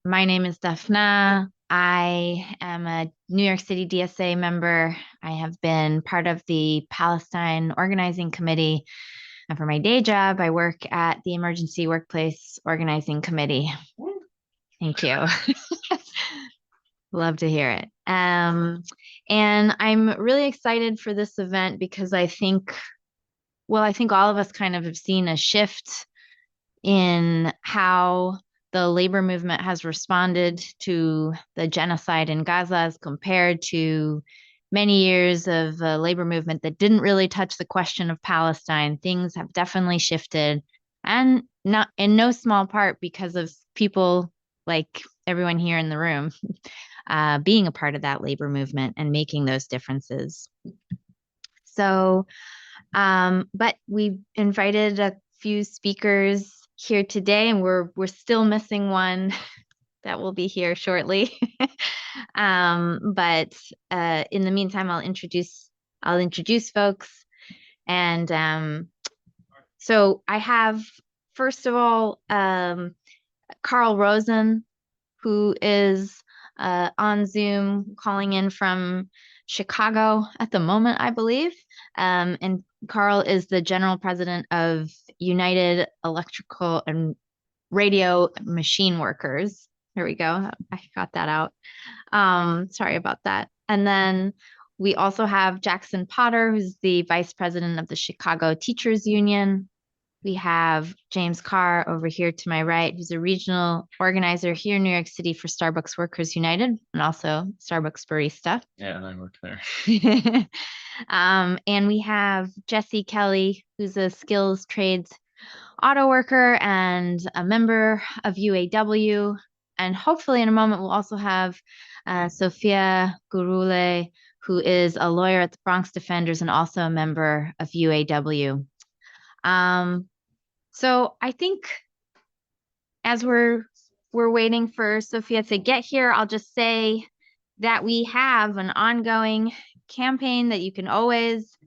My name is Daphna. I am a New York City DSA member. I have been part of the Palestine Organizing Committee. And for my day job, I work at the Emergency Workplace Organizing Committee. Thank you. Love to hear it. And I'm really excited for this event because I think all of us kind of have seen a shift in how the labor movement has responded to the genocide in Gaza as compared to many years of a labor movement that didn't really touch the question of Palestine. Things have definitely shifted, and not in no small part because of people like everyone here in the room being a part of that labor movement and making those differences. So, but we invited a few speakers here today, and we're still missing one that will be here shortly. But in the meantime, I'll introduce folks. And so I have, first of all, Carl Rosen, who is on Zoom calling in from Chicago at the moment, I believe. And Carl is the general president of United Electrical and Radio Machine Workers. There we go. I got that out. Sorry about that. And then we also have Jackson Potter, who's the vice president of the Chicago Teachers Union. We have James Carr over here to my right, who's a regional organizer here in New York City for Starbucks Workers United and also Starbucks barista. Yeah, and I work there. And we have Jessie Kelly, who's a skills trades auto worker and a member of UAW. And hopefully in a moment, we'll also have Sophia Gurulé, who is a lawyer at the Bronx Defenders and also a member of UAW. So I think as we're waiting for Sophia to get here, I'll just say that we have an ongoing campaign that you can always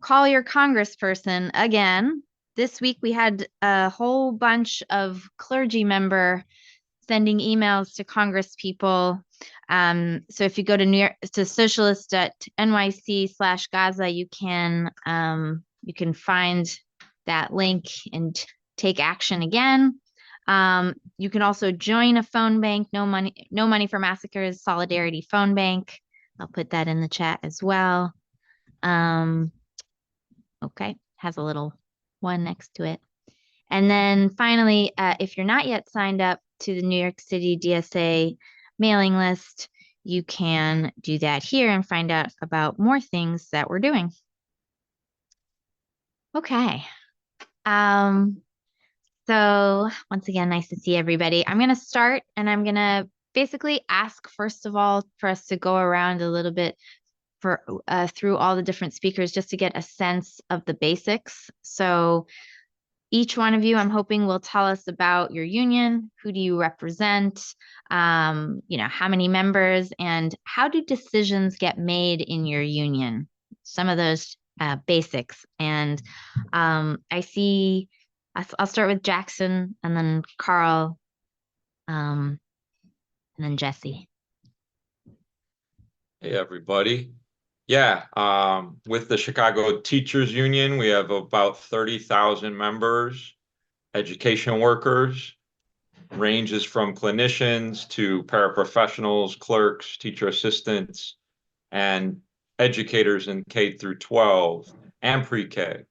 call your congressperson again. This week we had a whole bunch of clergy member sending emails to Congress people. So if you go to New York to socialist.nyc/Gaza, you can find that link and take action again. You can also join a phone bank, No Money for Massacres Solidarity Phone Bank. I'll put that in the chat as well. Okay, has a little one next to it. And then finally, if you're not yet signed up to the New York City DSA mailing list, you can do that here and find out about more things that we're doing. Okay. So once again, nice to see everybody. I'm going to start and I'm going to basically ask, first of all, for us to go around a little bit through all the different speakers just to get a sense of the basics. So each one of you, I'm hoping, will tell us about your union. Who do you represent? How many members, and how do decisions get made in your union? Some of those basics. And I see, I'll start with Jackson, and then Carl, and then Jessie. Hey, everybody. Yeah, with the Chicago Teachers Union, we have about 30,000 members, education workers, ranges from clinicians to paraprofessionals, clerks, teacher assistants, and educators in K through 12 and pre-K.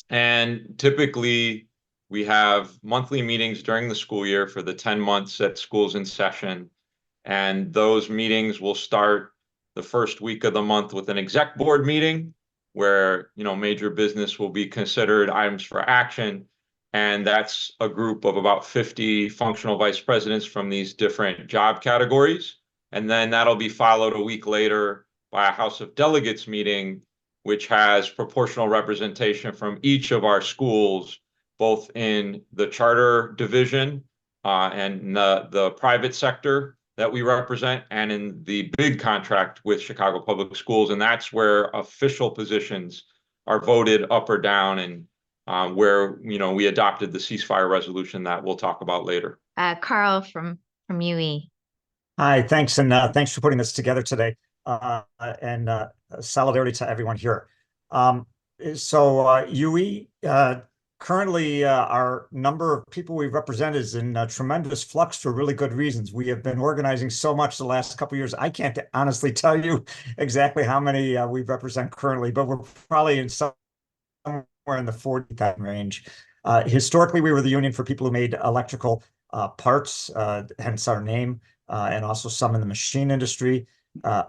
And typically, we have monthly meetings during the school year for the 10 months that school's in session. And those meetings will start the first week of the month with an exec board meeting where, major business will be considered items for action. And that's a group of about 50 functional vice presidents from these different job categories. And then that'll be followed a week later by a House of Delegates meeting, which has proportional representation from each of our schools, both in the charter division and the private sector that we represent, and in the big contract with Chicago Public Schools. And that's where official positions are voted up or down, and where we adopted the ceasefire resolution that we'll talk about later. Carl from from UE. Hi, thanks, and thanks for putting this together today. And solidarity to everyone here. UE, currently our number of people we represent is in tremendous flux for really good reasons. We have been organizing so much the last couple of years. I can't honestly tell you exactly how many we represent currently, but we're probably in somewhere in the 40,000 range. Historically, we were the union for people who made electrical parts, hence our name. And also some in the machine industry.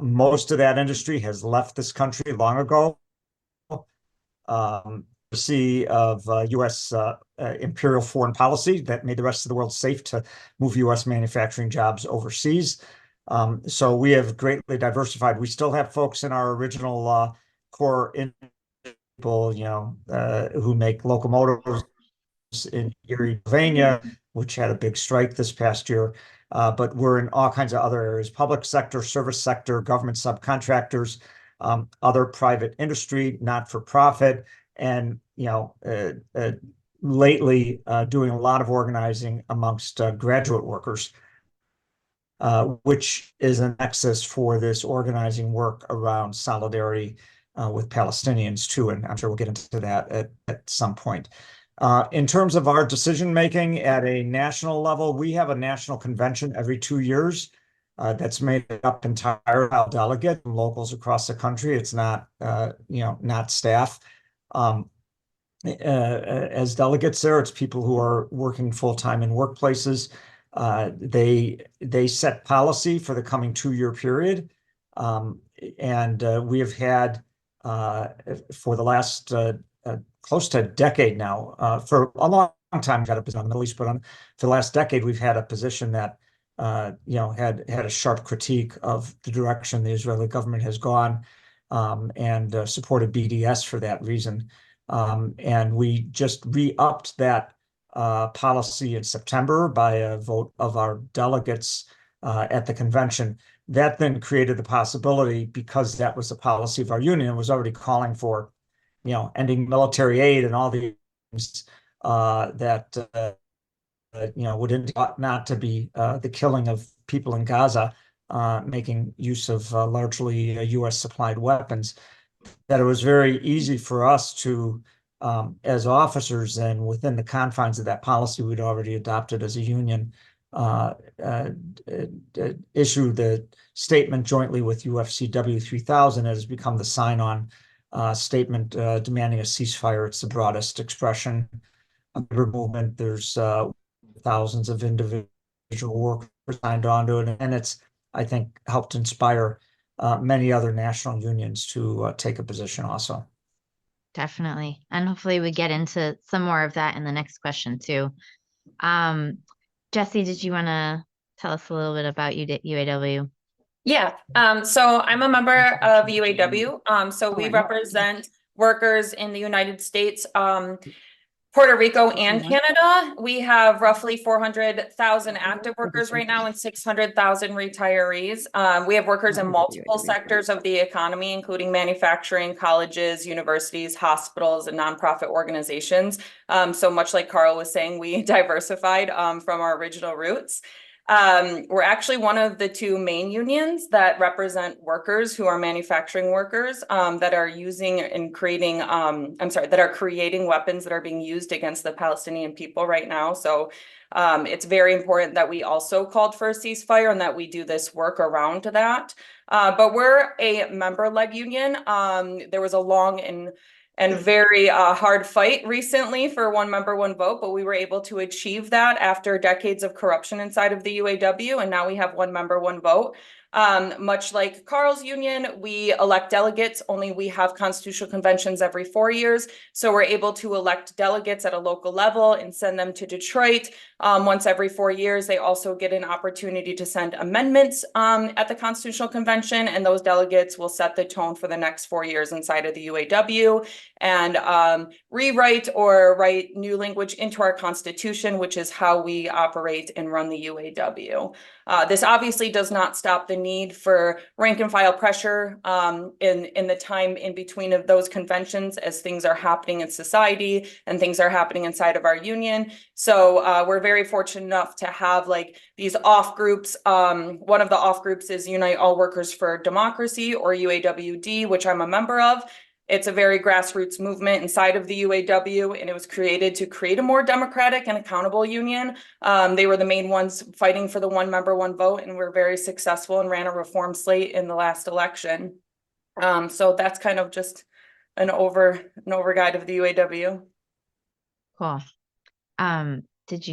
Most of that industry has left this country long ago. Policy of U.S. Imperial foreign policy that made the rest of the world safe to move U.S. manufacturing jobs overseas. So we have greatly diversified. We still have folks in our original core people, who make locomotives in Erie, Pennsylvania, which had a big strike this past year. But we're in all kinds of other areas: public sector, service sector, government subcontractors, other private industry, not-for-profit, and lately doing a lot of organizing amongst graduate workers, which is a nexus for this organizing work around solidarity with Palestinians too, and I'm sure we'll get into that at some point. In terms of our decision-making at a national level, we have a national convention every 2 years that's made up entirely of delegates from locals across the country. It's not, not staff. As delegates there, it's people who are working full-time in workplaces. They set policy for the coming 2-year period. And we have had, for the last close to a decade now, for a long time, we've had a position on the Middle East, but for the last decade, we've had a position that, had a sharp critique of the direction the Israeli government has gone, and supported BDS for that reason. And we just re-upped that policy in September by a vote of our delegates at the convention. That then created the possibility, because that was the policy of our union, was already calling for ending military aid and all the things that ought not to be the killing of people in Gaza, making use of largely U.S. supplied weapons, that it was very easy for us to, as officers and within the confines of that policy we'd already adopted as a union, issue the statement jointly with UFCW 3000 has become the sign-on statement demanding a ceasefire. It's the broadest expression of the movement. There's thousands of individual workers signed on to it, and it's, I think, helped inspire many other national unions to take a position also. Definitely. And hopefully we get into some more of that in the next question too. Jessie, did you want to tell us a little bit about UAW? Yeah, so I'm a member of UAW. So we represent workers in the United States, Puerto Rico, and Canada. We have roughly 400,000 active workers right now and 600,000 retirees. We have workers in multiple sectors of the economy, including manufacturing, colleges, universities, hospitals, and nonprofit organizations. So much like Carl was saying, we diversified from our original roots. We're actually one of the 2 main unions that represent workers who are manufacturing workers that are using and creating, that are creating weapons that are being used against the Palestinian people right now. So it's very important that we also called for a ceasefire and that we do this work around that. But we're a member-led union. There was a long and very hard fight recently for one member, one vote, but we were able to achieve that after decades of corruption inside of the UAW, and now we have one member, one vote. Much like Carl's union, we elect delegates, only we have constitutional conventions every 4 years. So we're able to elect delegates at a local level and send them to Detroit once every 4 years. They also get an opportunity to send amendments at the constitutional convention, and those delegates will set the tone for the next 4 years inside of the UAW and rewrite or write new language into our constitution, which is how we operate and run the UAW. This obviously does not stop the need for rank and file pressure in the time in between of those conventions as things are happening in society and things are happening inside of our union. So we're very fortunate enough to have like these off groups. One of the off groups is Unite All Workers for Democracy, or UAWD, which I'm a member of. It's a very grassroots movement inside of the UAW, and it was created to create a more democratic and accountable union. They were the main ones fighting for the one member, one vote, and were very successful and ran a reform slate in the last election. So that's kind of just an overguide of the UAW. Cool. Did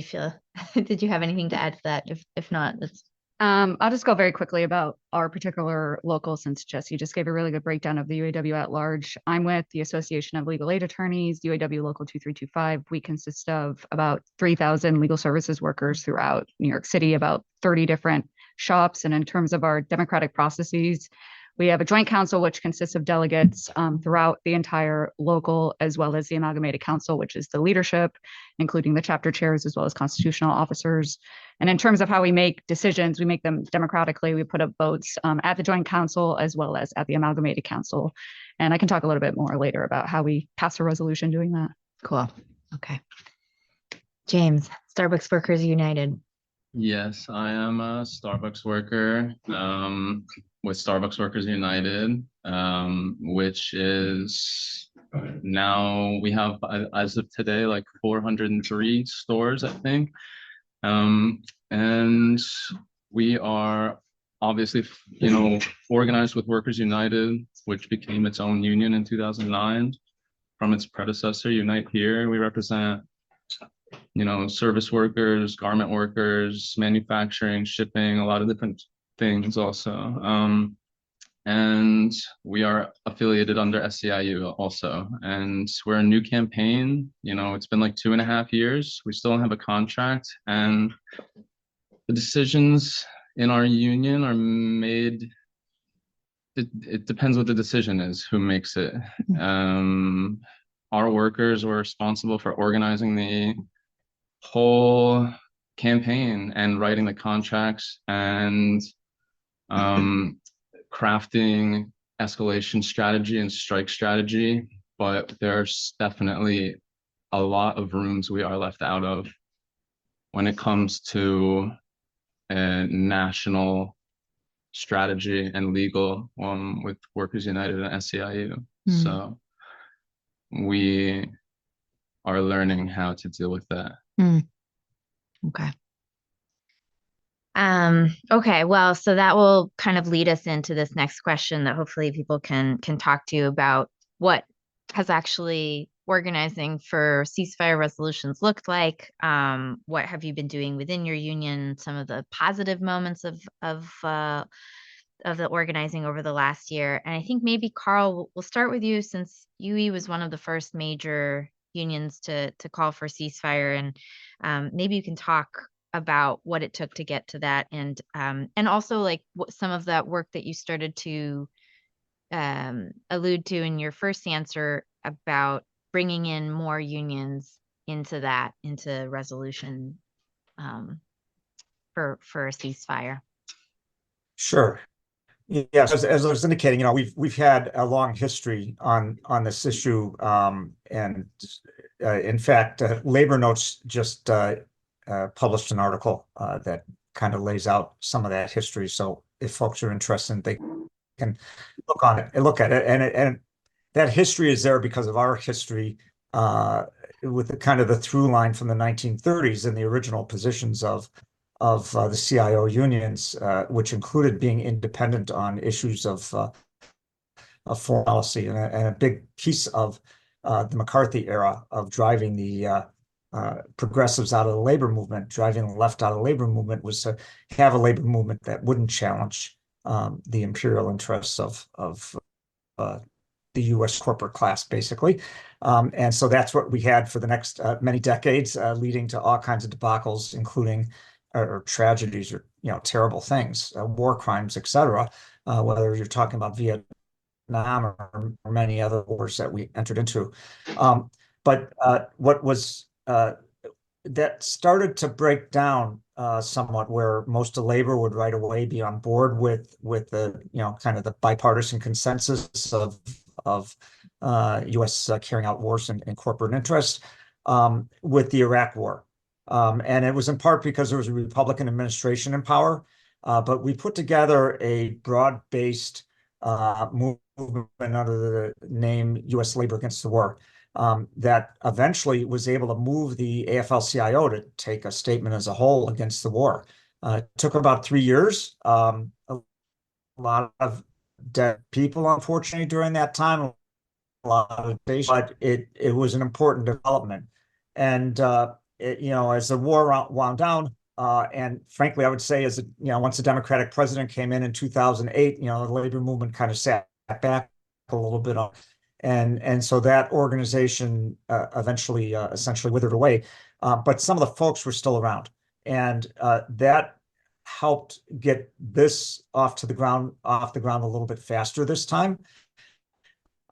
you have anything to add to that? If not, let's. I'll just go very quickly about our particular local, since Jessie just gave a really good breakdown of the UAW at large. I'm with the Association of Legal Aid Attorneys, UAW Local 2325. We consist of about 3,000 legal services workers throughout New York City, about 30 different shops. And in terms of our democratic processes, we have a joint council, which consists of delegates throughout the entire local, as well as the amalgamated council, which is the leadership, including the chapter chairs, as well as constitutional officers. And in terms of how we make decisions, we make them democratically. We put up votes at the joint council, as well as at the amalgamated council. And I can talk a little bit more later about how we pass a resolution doing that. Cool. Okay. James, Starbucks Workers United. Yes, I am a Starbucks worker with Starbucks Workers United, which is now we have, as of today, like 403 stores, I think. And we are obviously, organized with Workers United, which became its own union in 2009 from its predecessor, Unite Here. We represent service workers, garment workers, manufacturing, shipping, a lot of different things also. And we are affiliated under SEIU also. And we're a new campaign. It's been like 2.5 years. We still don't have a contract. And the decisions in our union are made, it depends what the decision is, who makes it. Our workers were responsible for organizing the whole campaign and writing the contracts and crafting escalation strategy and strike strategy, but there's definitely a lot of rooms we are left out of when it comes to a national strategy and legal with Workers United and SEIU. So we are learning how to deal with that. Okay. Okay, well, so that will kind of lead us into this next question that hopefully people can talk to you about. What has actually organizing for ceasefire resolutions looked like? What have you been doing within your union? Some of the positive moments of the organizing over the last year. And I think maybe Carl, we'll start with you, since UE was one of the first major unions to call for ceasefire, and maybe you can talk about what it took to get to that, and also like what some of that work that you started to allude to in your first answer about bringing in more unions into resolution for a ceasefire. Sure. Yes, as I was indicating, we've had a long history on this issue, and in fact, Labor Notes just published an article that kind of lays out some of that history. So if folks are interested, they can look at it, and that history is there because of our history with the kind of the through line from the 1930s and the original positions of the CIO unions, which included being independent on issues of foreign policy, and a big piece of the McCarthy era of driving the progressives out of the labor movement, driving the left out of the labor movement, was to have a labor movement that wouldn't challenge the imperial interests of the U.S. corporate class, basically. And so that's what we had for the next many decades, leading to all kinds of debacles, including or tragedies, or terrible things, war crimes, etc. Whether you're talking about Vietnam or many other wars that we entered into. But what was that started to break down somewhat, where most of labor would right away be on board with the, kind of the bipartisan consensus of U.S. Carrying out wars in corporate interest, with the Iraq War. And it was in part because there was a Republican administration in power, but we put together a broad-based movement under the name U.S. Labor Against the War, that eventually was able to move the AFL-CIO to take a statement as a whole against the war. It took about 3 years. A lot of dead people, unfortunately, during that time. A lot of days, but it was an important development. And as the war wound down, and frankly, I would say, once the Democratic president came in 2008, the labor movement kind of sat back a little bit on. And so that organization eventually essentially withered away. But some of the folks were still around. And that helped get this off the ground a little bit faster this time.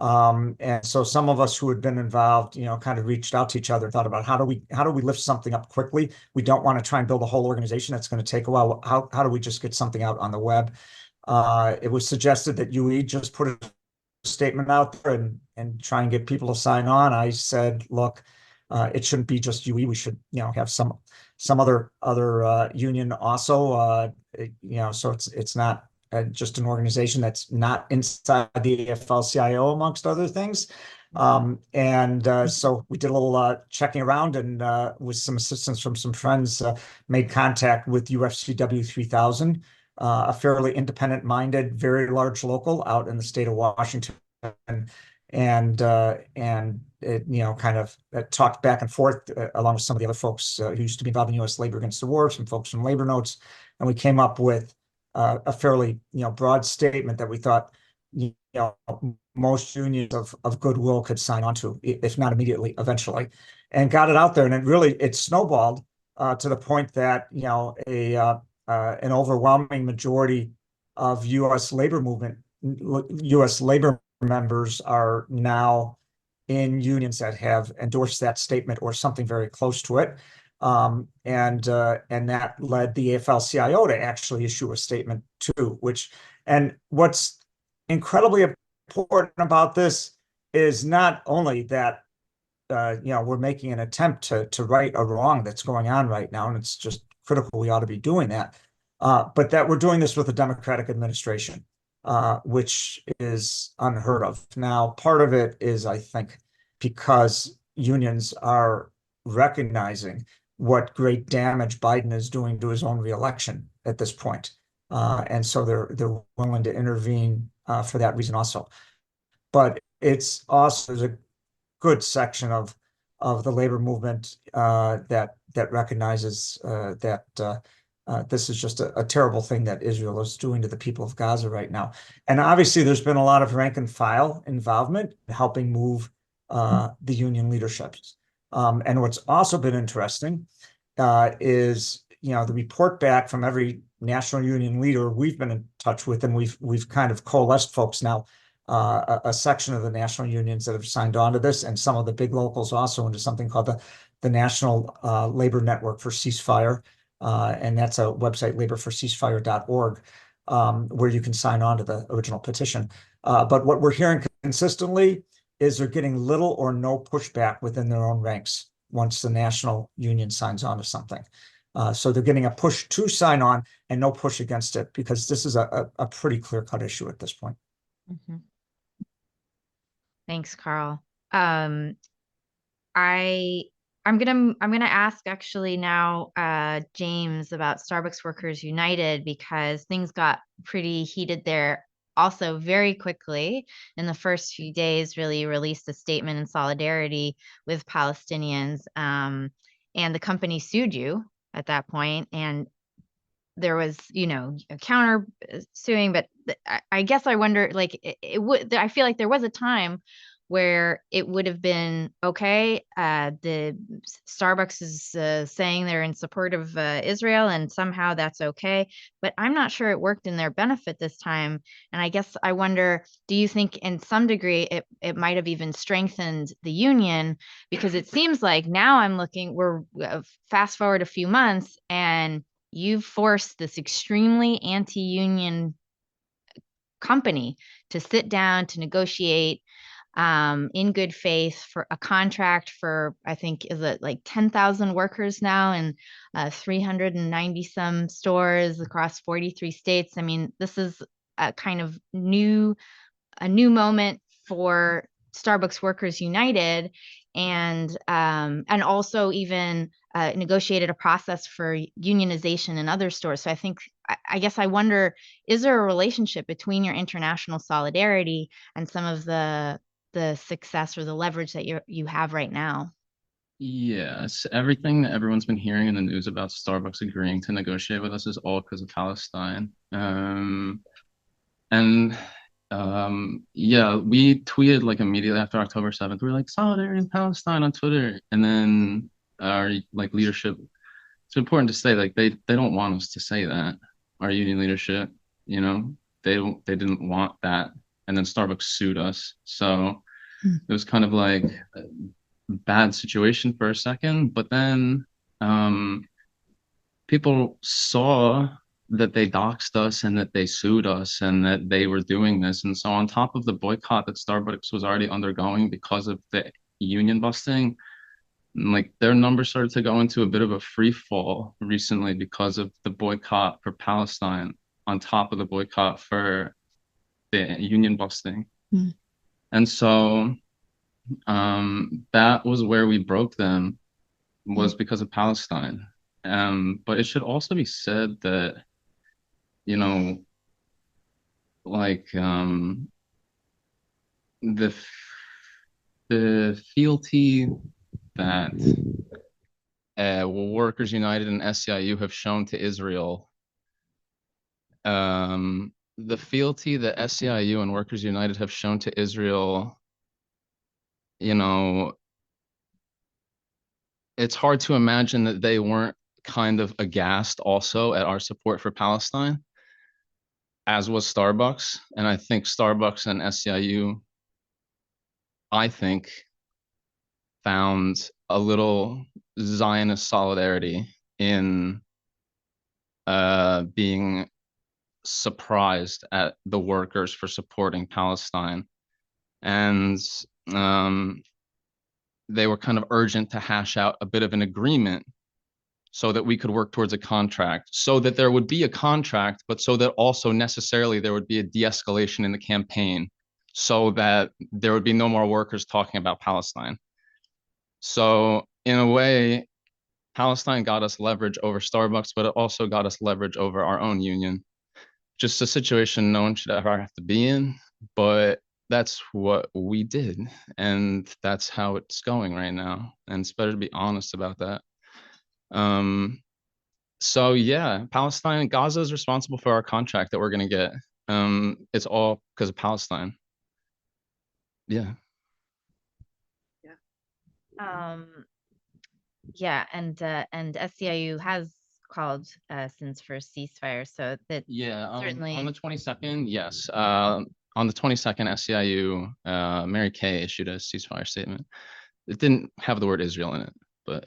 And so some of us who had been involved, kind of reached out to each other, thought about how do we lift something up quickly? We don't want to try and build a whole organization. That's going to take a while. How do we just get something out on the web? It was suggested that UE just put a statement out there and try and get people to sign on. I said, look, it shouldn't be just UE. We should, have some other union also. So it's not just an organization that's not inside the AFL-CIO, amongst other things. So we did a little checking around, and with some assistance from some friends, made contact with UFCW 3000, a fairly independent-minded, very large local out in the state of Washington, and it, kind of talked back and forth along with some of the other folks who used to be involved in U.S. Labor Against the War, some folks from Labor Notes, and we came up with a fairly, broad statement that we thought, most unions of goodwill could sign on to, if not immediately, eventually, and got it out there. And it snowballed to the point that, an overwhelming majority of U.S. labor members are now in unions that have endorsed that statement or something very close to it. And that led the AFL-CIO to actually issue a statement too, and what's incredibly important about this is not only that, we're making an attempt to right a wrong that's going on right now, and it's just critical we ought to be doing that, but that we're doing this with a Democratic administration, which is unheard of. Now, part of it is, I think, because unions are recognizing what great damage Biden is doing to his own reelection at this point. And so they're willing to intervene for that reason also. But it's also, there's a good section of the labor movement that recognizes that this is just a terrible thing that Israel is doing to the people of Gaza right now. And obviously there's been a lot of rank and file involvement in helping move the union leaderships. And what's also been interesting is, the report back from every national union leader we've been in touch with, and we've kind of coalesced folks now, a section of the national unions that have signed on to this, and some of the big locals also, into something called the National Labor Network for Ceasefire, and that's a website, laborforceasefire.org, where you can sign on to the original petition. But what we're hearing consistently is they're getting little or no pushback within their own ranks once the national union signs on to something. So they're getting a push to sign on and no push against it, because this is a pretty clear-cut issue at this point. Mm-hmm. Thanks, Carl. I'm gonna ask actually now James about Starbucks Workers United, because things got pretty heated there. Also, very quickly in the first few days, really released a statement in solidarity with Palestinians, and the company sued you at that point, and there was, a counter suing. But I guess I wonder, like, I feel like there was a time where it would have been okay. The Starbucks is saying they're in support of Israel, and somehow that's okay. But I'm not sure it worked in their benefit this time. And I guess I wonder, do you think in some degree it might have even strengthened the union? Because it seems like now we're fast forward a few months, and you've forced this extremely anti-union company to sit down to negotiate in good faith for a contract for, I think, is it like 10,000 workers now and 390 some stores across 43 states. I mean, this is a kind of a new moment for Starbucks Workers United, and also even negotiated a process for unionization in other stores. So I guess I wonder, is there a relationship between your international solidarity and some of the success or the leverage that you have right now? Yes, everything that everyone's been hearing in the news about Starbucks agreeing to negotiate with us is all because of Palestine. Yeah, we tweeted like immediately after October 7th. We were like, solidarity in Palestine on Twitter. And then our like leadership, it's important to say, like they don't want us to say that. Our union leadership, you know, they didn't want that. And then Starbucks sued us. So it was kind of like a bad situation for a second, but then people saw that they doxed us and that they sued us and that they were doing this. And so on top of the boycott that Starbucks was already undergoing because of the union busting, like their numbers started to go into a bit of a free fall recently because of the boycott for Palestine on top of the boycott for the union busting. And so that was where we broke them, was because of Palestine. But it should also be said that, you know, like the fealty that Workers United and SEIU have shown to Israel, the fealty that SEIU and Workers United have shown to Israel, you know, it's hard to imagine that they weren't kind of aghast also at our support for Palestine, as was Starbucks. And I think Starbucks and SEIU, I think, found a little Zionist solidarity in being surprised at the workers for supporting Palestine. And they were kind of urgent to hash out a bit of an agreement so that we could work towards a contract, so that there would be a contract, but so that also necessarily there would be a de-escalation in the campaign, so that there would be no more workers talking about Palestine. So in a way, Palestine got us leverage over Starbucks, but it also got us leverage over our own union. Just a situation no one should ever have to be in, but that's what we did. And that's how it's going right now. And it's better to be honest about that. So yeah, Palestine, Gaza is responsible for our contract that we're going to get. It's all because of Palestine. Yeah. Yeah, and SEIU has called since for ceasefire, so that certainly on the 22nd, yes. On the 22nd, SEIU, Mary Kay issued a ceasefire statement. It didn't have the word Israel in it, but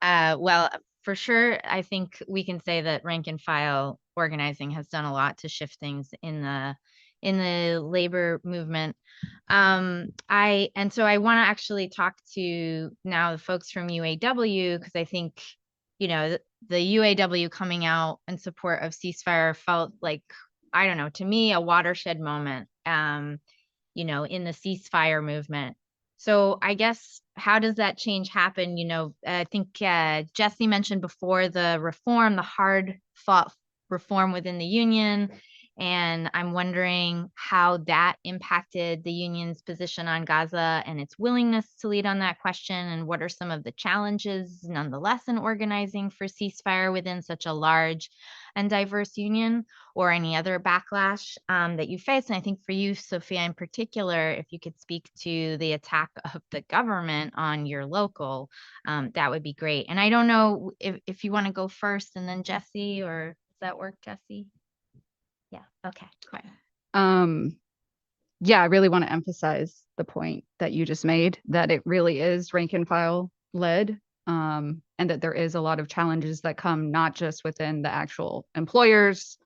well, for sure, I think we can say that rank and file organizing has done a lot to shift things in the labor movement. So I want to actually talk to now the folks from UAW, because I think, you know, the UAW coming out in support of ceasefire felt like, I don't know, to me, a watershed moment, you know, in the ceasefire movement. So I guess, how does that change happen? You know, I think Jessie mentioned before the reform, the hard fought reform within the union. And I'm wondering how that impacted the union's position on Gaza and its willingness to lead on that question. And what are some of the challenges, nonetheless, in organizing for ceasefire within such a large and diverse union, or any other backlash that you face? And I think for you, Sophia, in particular, if you could speak to the attack of the government on your local, that would be great. And I don't know if you want to go first and then Jessie, or does that work, Jessie? Yeah. Okay. Great. Yeah, I really want to emphasize the point that you just made, that it really is rank and file led. and that there is a lot of challenges that come not just within the actual employers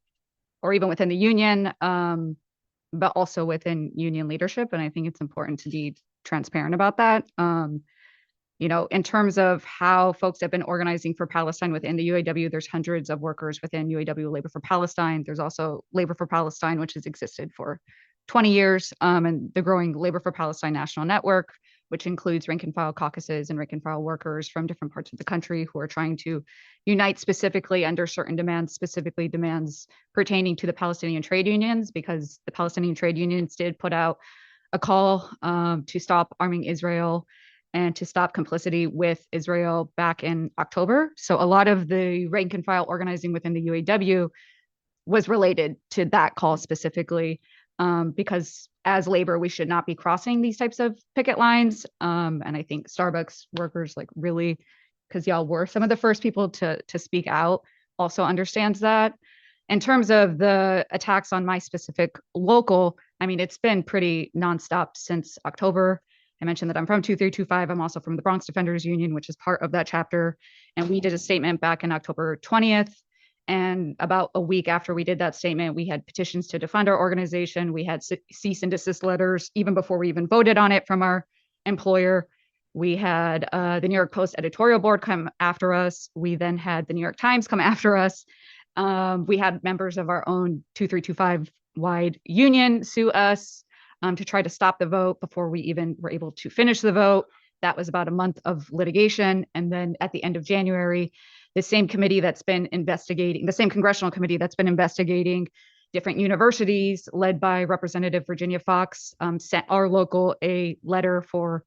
or even within the union, but also within union leadership. And I think it's important to be transparent about that. You know, in terms of how folks have been organizing for Palestine within the UAW, there's hundreds of workers within UAW Labor for Palestine. There's also Labor for Palestine, which has existed for 20 years, and the growing Labor for Palestine National Network, which includes rank and file caucuses and rank and file workers from different parts of the country who are trying to unite specifically under certain demands, specifically demands pertaining to the Palestinian trade unions, because the Palestinian trade unions did put out a call to stop arming Israel and to stop complicity with Israel back in October. So a lot of the rank and file organizing within the UAW was related to that call specifically, because as labor, we should not be crossing these types of picket lines. And I think Starbucks workers, like, really, because y'all were some of the first people to speak out, also understands that. In terms of the attacks on my specific local, I mean, it's been pretty nonstop since October. I mentioned that I'm from 2325. I'm also from the Bronx Defenders Union, which is part of that chapter. And we did a statement back in October 20th. And about a week after we did that statement, we had petitions to defund our organization. We had cease and desist letters, even before we even voted on it, from our employer. We had the New York Post editorial board come after us. We then had the New York Times come after us. We had members of our own 2325 wide union sue us to try to stop the vote before we even were able to finish the vote. That was about a month of litigation. And then at the end of January, the same committee that's been investigating, the same congressional committee that's been investigating different universities, led by Representative Virginia Fox, sent our local a letter for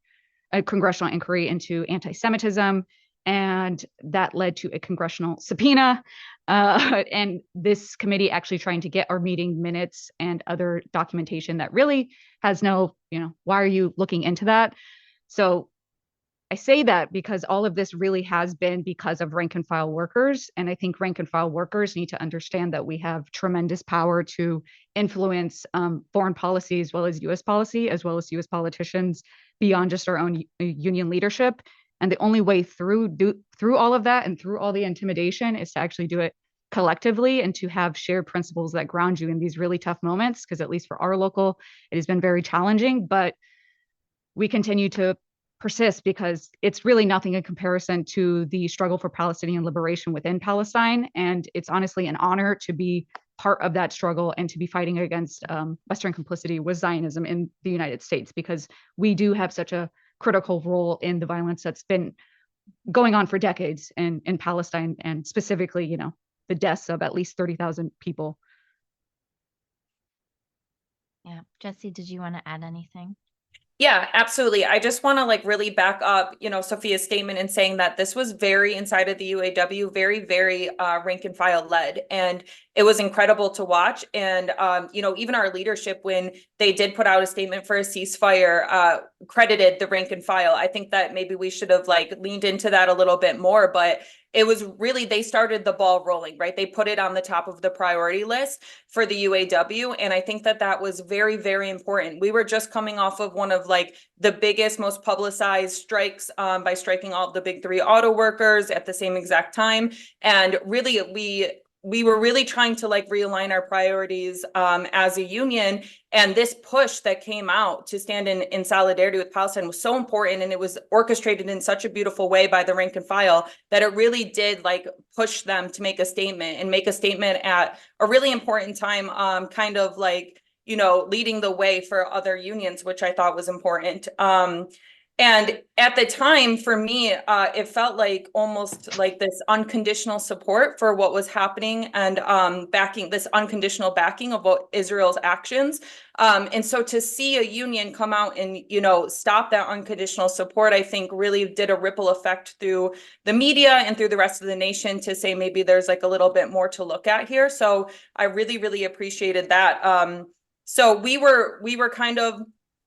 a congressional inquiry into anti-Semitism. And that led to a congressional subpoena. And this committee actually trying to get our meeting minutes and other documentation that really has no, why are you looking into that? So I say that because all of this really has been because of rank and file workers. And I think rank and file workers need to understand that we have tremendous power to influence foreign policy as well as US policy, as well as US politicians beyond just our own union leadership. And the only way through all of that and through all the intimidation is to actually do it collectively and to have shared principles that ground you in these really tough moments. Because at least for our local, it has been very challenging, but we continue to persist because it's really nothing in comparison to the struggle for Palestinian liberation within Palestine. And it's honestly an honor to be part of that struggle and to be fighting against Western complicity with Zionism in the United States, because we do have such a critical role in the violence that's been going on for decades in Palestine, and specifically, the deaths of at least 30,000 people. Yeah. Jessie, did you want to add anything? Yeah, absolutely. I just want to really back up, Sophia's statement in saying that this was very inside of the UAW, very, very rank and file led. And it was incredible to watch. And, even our leadership, when they did put out a statement for a ceasefire, credited the rank and file. I think that maybe we should have leaned into that a little bit more, but it was really, they started the ball rolling, right? They put it on the top of the priority list for the UAW. And I think that that was very, very important. We were just coming off of one of the biggest, most publicized strikes by striking all of the big three auto workers at the same exact time. And really, we were really trying to realign our priorities as a union. And this push that came out to stand in solidarity with Palestine was so important. And it was orchestrated in such a beautiful way by the rank and file that it really did push them to make a statement at a really important time, leading the way for other unions, which I thought was important. And at the time, for me, it felt almost like this unconditional support for what was happening, and this unconditional backing of what Israel's actions. And so to see a union come out and, stop that unconditional support, I think really did a ripple effect through the media and through the rest of the nation to say maybe there's a little bit more to look at here. So I really, really appreciated that. So we were kind of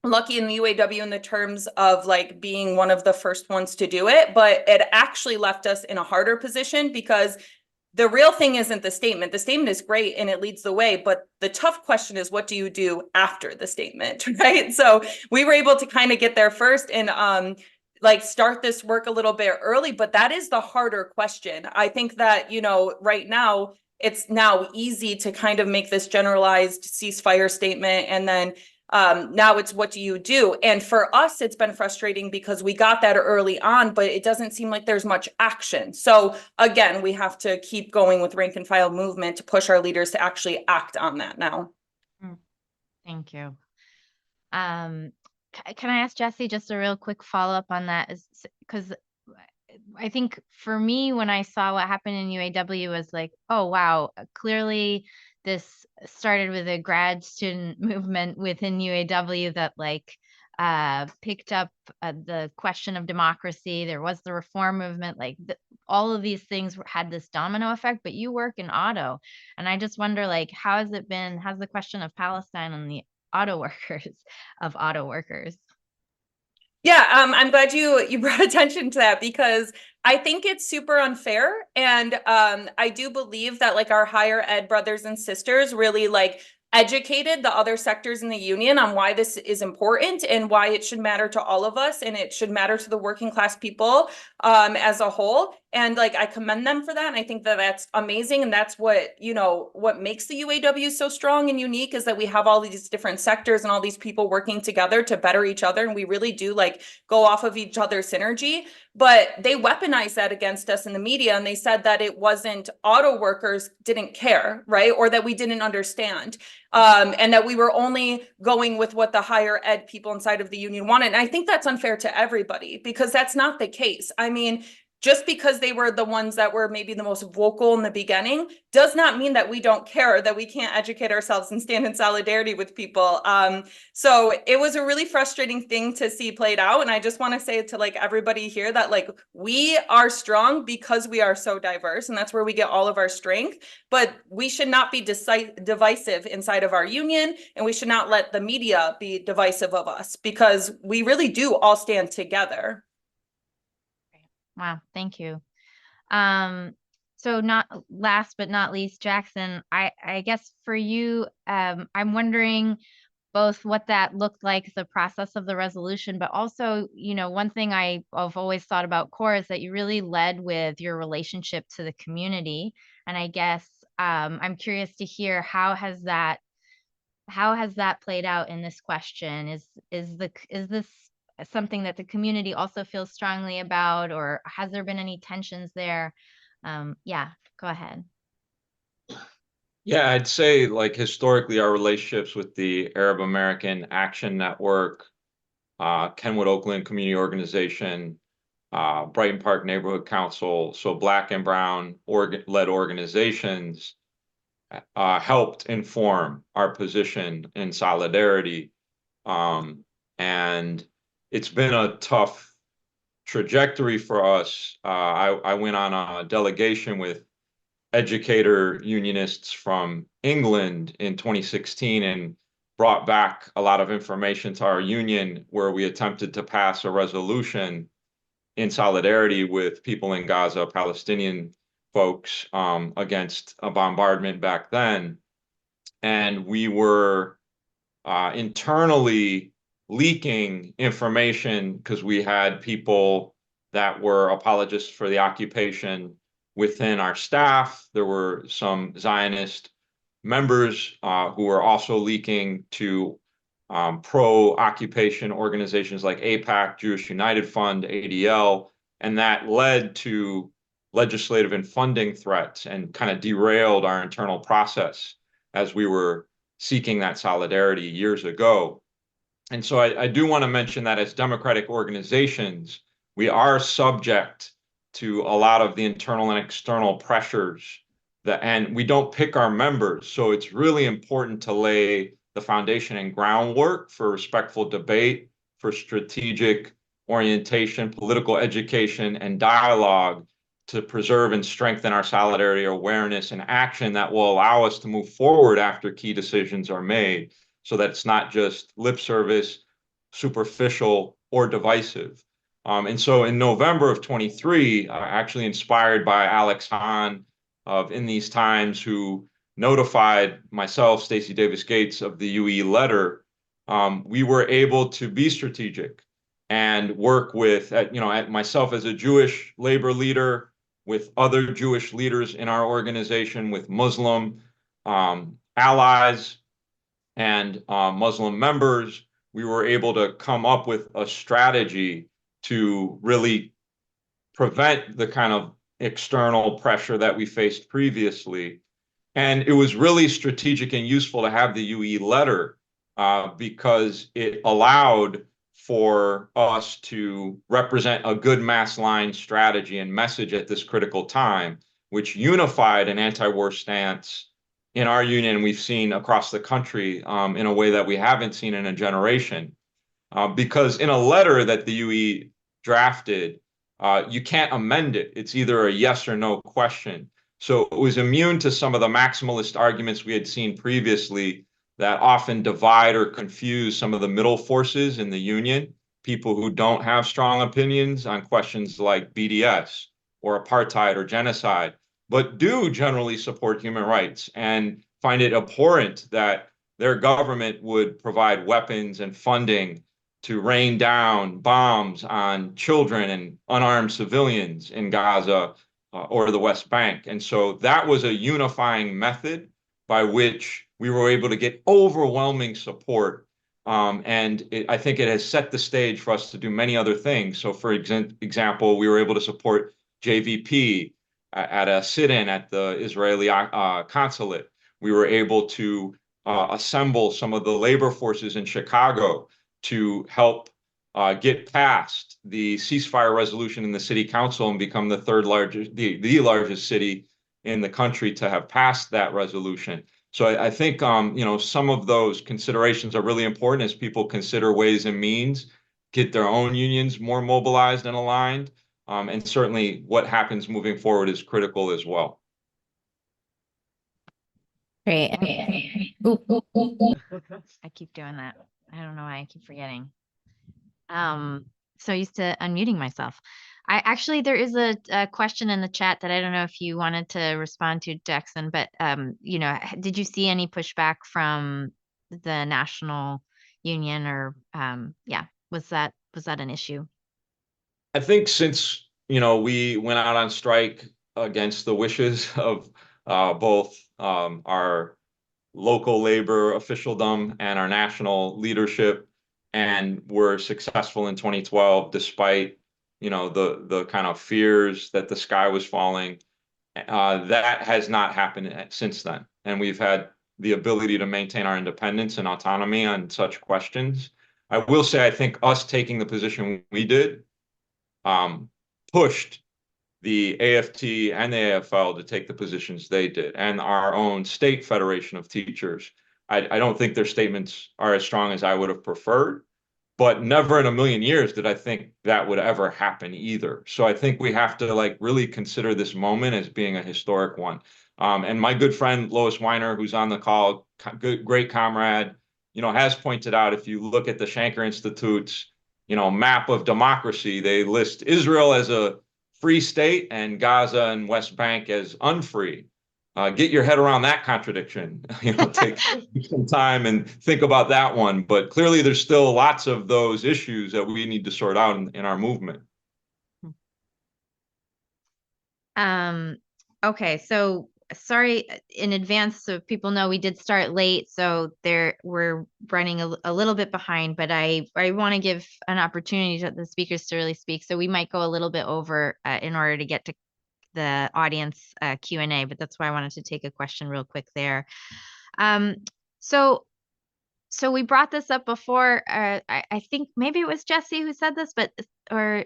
lucky in the UAW in the terms of being one of the first ones to do it, but it actually left us in a harder position, because the real thing isn't the statement. The statement is great and it leads the way, but the tough question is, what do you do after the statement, right? So we were able to kind of get there first, and like start this work a little bit early, but that is the harder question. I think that, you know, right now it's now easy to kind of make this generalized ceasefire statement, and then now it's what do you do? And for us, it's been frustrating because we got that early on, but it doesn't seem like there's much action. So again, we have to keep going with rank and file movement to push our leaders to actually act on that now. Thank you. Can I ask Jessie just a real quick follow-up on that? Is because I think for me, when I saw what happened in UAW, was like, oh wow, clearly this started with a grad student movement within UAW that like picked up the question of democracy. There was the reform movement, like all of these things had this domino effect. But you work in auto, and I just wonder, like, how has it been? How's the question of Palestine and the auto workers? Yeah, I'm glad you brought attention to that, because I think it's super unfair. And I do believe that like our higher ed brothers and sisters really like educated the other sectors in the union on why this is important and why it should matter to all of us, and it should matter to the working class people as a whole. And like I commend them for that, and I think that that's amazing, and that's what, you know, what makes the UAW so strong and unique, is that we have all these different sectors and all these people working together to better each other, and we really do like go off of each other's synergy. But they weaponized that against us in the media, and they said that it wasn't auto workers didn't care, right? Or that we didn't understand, and that we were only going with what the higher ed people inside of the union wanted. And I think that's unfair to everybody, because that's not the case. I mean, just because they were the ones that were maybe the most vocal in the beginning does not mean that we don't care, that we can't educate ourselves and stand in solidarity with people. So it was a really frustrating thing to see played out. And I just want to say to like everybody here that like we are strong because we are so diverse, and that's where we get all of our strength. But we should not be divisive inside of our union, and we should not let the media be divisive of us, because we really do all stand together. Wow, thank you. So not last but not least, Jackson, I guess for you, I'm wondering both what that looked like, the process of the resolution, but also, you know, one thing I've always thought about CORE is that you really led with your relationship to the community. And I guess I'm curious to hear how has that played out in this question? Is this something that the community also feels strongly about, or has there been any tensions there? Yeah, go ahead. Yeah, I'd say like historically our relationships with the Arab American Action Network, Kenwood Oakland Community Organization, Brighton Park Neighborhood Council, so Black and Brown led organizations helped inform our position in solidarity. And it's been a tough trajectory for us. I went on a delegation with educator unionists from England in 2016 and brought back a lot of information to our union, where we attempted to pass a resolution in solidarity with people in Gaza, Palestinian folks, against a bombardment back then. And we were internally leaking information because we had people that were apologists for the occupation within our staff. There were some Zionist members who were also leaking to pro-occupation organizations like AIPAC, Jewish United Fund, ADL, and that led to legislative and funding threats and kind of derailed our internal process as we were seeking that solidarity years ago. And so I do want to mention that as democratic organizations, we are subject to a lot of the internal and external pressures and we don't pick our members. So it's really important to lay the foundation and groundwork for respectful debate, for strategic orientation, political education, and dialogue to preserve and strengthen our solidarity awareness and action that will allow us to move forward after key decisions are made, so that it's not just lip service, superficial, or divisive. And so in November of 23, actually inspired by Alex Hahn of In These Times, who notified myself, Stacey Davis Gates, of the UE letter, we were able to be strategic and work with, myself as a Jewish labor leader, with other Jewish leaders in our organization, with Muslim allies and Muslim members. We were able to come up with a strategy to really prevent the kind of external pressure that we faced previously. And it was really strategic and useful to have the UE letter because it allowed for us to represent a good mass line strategy and message at this critical time, which unified an anti-war stance in our union we've seen across the country in a way that we haven't seen in a generation. Because in a letter that the UE drafted, you can't amend it. It's either a yes or no question. So it was immune to some of the maximalist arguments we had seen previously that often divide or confuse some of the middle forces in the union, people who don't have strong opinions on questions like BDS or apartheid or genocide, but do generally support human rights and find it abhorrent that their government would provide weapons and funding to rain down bombs on children and unarmed civilians in Gaza or the West Bank. And so that was a unifying method by which we were able to get overwhelming support. I think it has set the stage for us to do many other things. So for example, we were able to support JVP at a sit-in at the Israeli consulate. We were able to assemble some of the labor forces in Chicago to help get past the ceasefire resolution in the city council and become the the largest city in the country to have passed that resolution. So I think some of those considerations are really important as people consider ways and means, get their own unions more mobilized and aligned. And certainly what happens moving forward is critical as well. Great. I keep doing that. I don't know why I keep forgetting. So used to unmuting myself. There is a question in the chat that I don't know if you wanted to respond to, Jackson, but did you see any pushback from the national union or was that an issue? I think since we went out on strike against the wishes of both our local labor officialdom and our national leadership, and were successful in 2012 despite the kind of fears that the sky was falling. That has not happened since then, and we've had the ability to maintain our independence and autonomy on such questions. I will say I think us taking the position we did pushed the AFT and the AFL to take the positions they did, and our own state federation of teachers. I don't think their statements are as strong as I would have preferred, but never in a million years did I think that would ever happen either. So I think we have to really consider this moment as being a historic one. And my good friend Lois Weiner, who's on the call, great comrade, has pointed out, if you look at the Shanker Institute's map of democracy, they list Israel as a free state and Gaza and West Bank as unfree. Get your head around that contradiction. Take some time and think about that one. But clearly, there's still lots of those issues that we need to sort out in our movement. Okay, so sorry in advance, so people know we did start late, so we're running a little bit behind, but I want to give an opportunity to the speakers to really speak. So we might go a little bit over in order to get to the audience Q&A, but that's why I wanted to take a question real quick there. So we brought this up before. I think maybe it was Jessie who said this, or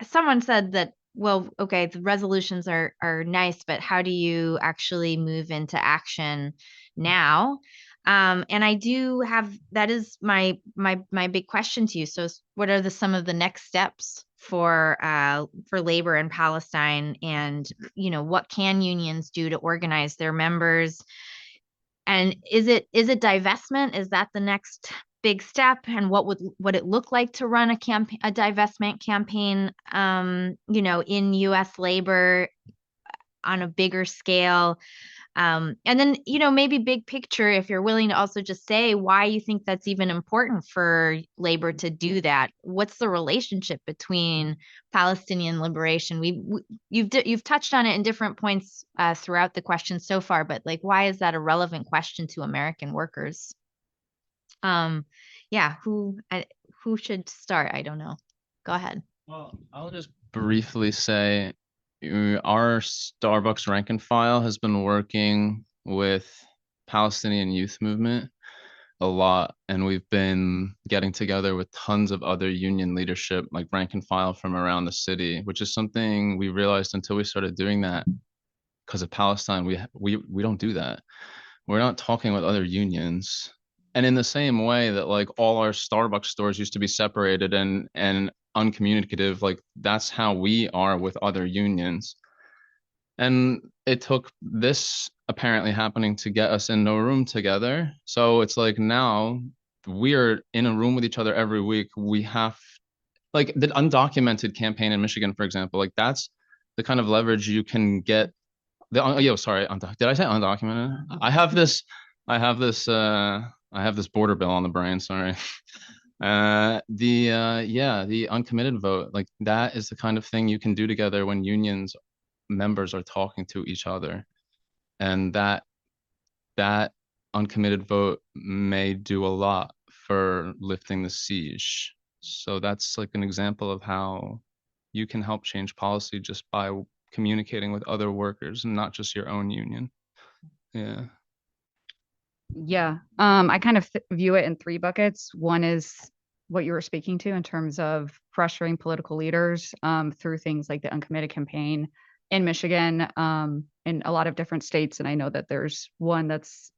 someone said that, well, okay, the resolutions are nice, but how do you actually move into action now? And I do have, that is my big question to you. So what are some of the next steps for labor in Palestine, and what can unions do to organize their members? And is it divestment? Is that the next big step? And what would it look like to run a divestment campaign in US labor on a bigger scale? And then, maybe big picture, if you're willing to also just say why you think that's even important for labor to do that. What's the relationship between Palestinian liberation? You've touched on it in different points throughout the question so far, but like, why is that a relevant question to American workers? Yeah, who should start? I don't know. Go ahead. Well, I'll just briefly say our Starbucks rank and file has been working with Palestinian youth movement a lot, and we've been getting together with tons of other union leadership, like rank and file from around the city, which is something we realized until we started doing that because of Palestine. We don't do that. We're not talking with other unions. And in the same way that like all our Starbucks stores used to be separated and uncommunicative, like that's how we are with other unions. And it took this apparently happening to get us in a room together. So it's like now we're in a room with each other every week. We have like the undocumented campaign in Michigan, for example, like that's the kind of leverage you can get. Did I say undocumented? I have this border bill on the brain, sorry. The uncommitted vote, like that is the kind of thing you can do together when unions members are talking to each other. And that uncommitted vote may do a lot for lifting the siege. So that's like an example of how you can help change policy just by communicating with other workers and not just your own union. Yeah. Yeah, I kind of view it in three buckets. One is what you were speaking to in terms of pressuring political leaders through things like the uncommitted campaign in Michigan, in a lot of different states. And I know that there's one that's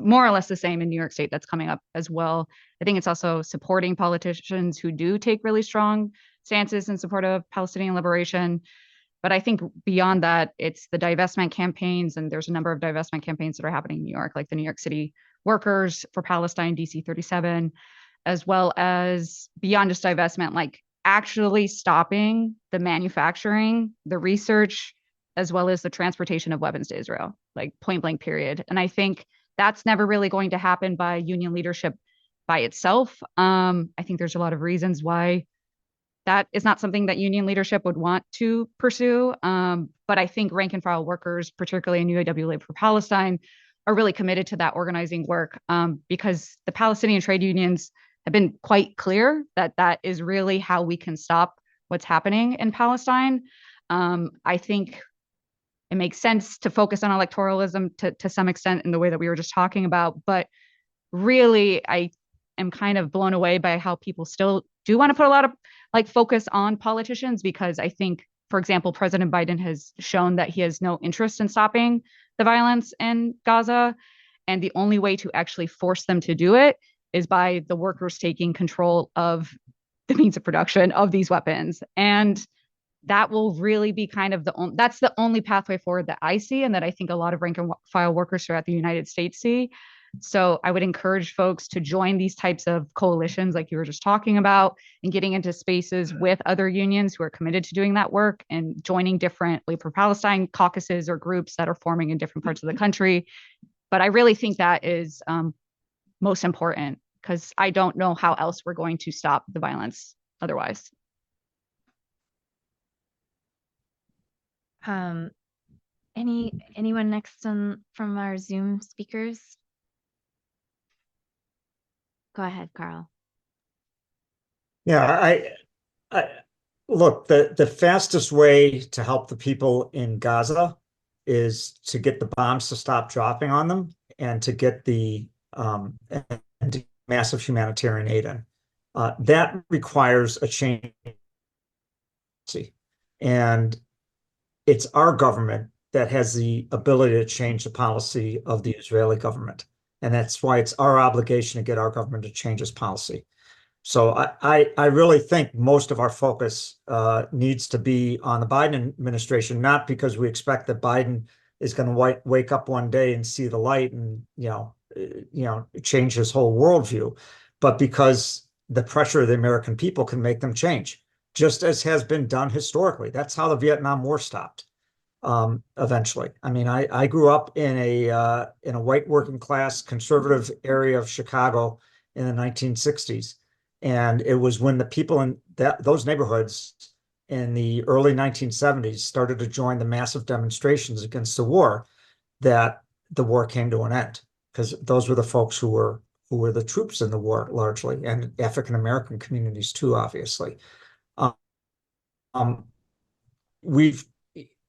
more or less the same in New York State that's coming up as well. I think it's also supporting politicians who do take really strong stances in support of Palestinian liberation. But I think beyond that, it's the divestment campaigns, and there's a number of divestment campaigns that are happening in New York, like the New York City Workers for Palestine, DC 37, as well as beyond just divestment, like actually stopping the manufacturing, the research, as well as the transportation of weapons to Israel, like point blank period. And I think that's never really going to happen by union leadership by itself. I think there's a lot of reasons why that is not something that union leadership would want to pursue. But I think rank and file workers, particularly in UAW Labor for Palestine, are really committed to that organizing work because the Palestinian trade unions have been quite clear that that is really how we can stop what's happening in Palestine. I think it makes sense to focus on electoralism to some extent in the way that we were just talking about. But really, I am kind of blown away by how people still do want to put a lot of like focus on politicians, because I think, for example, President Biden has shown that he has no interest in stopping the violence in Gaza. And the only way to actually force them to do it is by the workers taking control of the means of production of these weapons. And that will really be kind of that's the only pathway forward that I see, and that I think a lot of rank and file workers throughout the United States see. So I would encourage folks to join these types of coalitions like you were just talking about, and getting into spaces with other unions who are committed to doing that work, and joining different Labor for Palestine caucuses or groups that are forming in different parts of the country. But I really think that is most important, because I don't know how else we're going to stop the violence otherwise. Anyone next from our Zoom speakers? Go ahead, Carl. Yeah, I look, the fastest way to help the people in Gaza is to get the bombs to stop dropping on them, and to get the massive humanitarian aid in. That requires a change. And it's our government that has the ability to change the policy of the Israeli government. And that's why it's our obligation to get our government to change its policy. So I really think most of our focus needs to be on the Biden administration, not because we expect that Biden is going to wake up one day and see the light and change his whole worldview, but because the pressure of the American people can make them change, just as has been done historically. That's how the Vietnam War stopped. eventually. I mean, I grew up in a white working class conservative area of Chicago in the 1960s. And it was when the people in those neighborhoods in the early 1970s started to join the massive demonstrations against the war that the war came to an end, because those were the folks who were the troops in the war largely, and African-American communities too, obviously.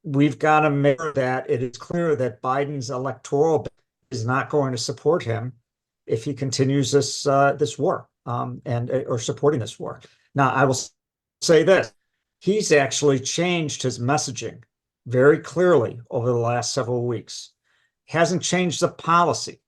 We've got to make sure that it is clear that Biden's electoral is not going to support him if he continues this war, or supporting this war. Now, I will say this: he's actually changed his messaging very clearly over the last several weeks. Hasn't changed the policy,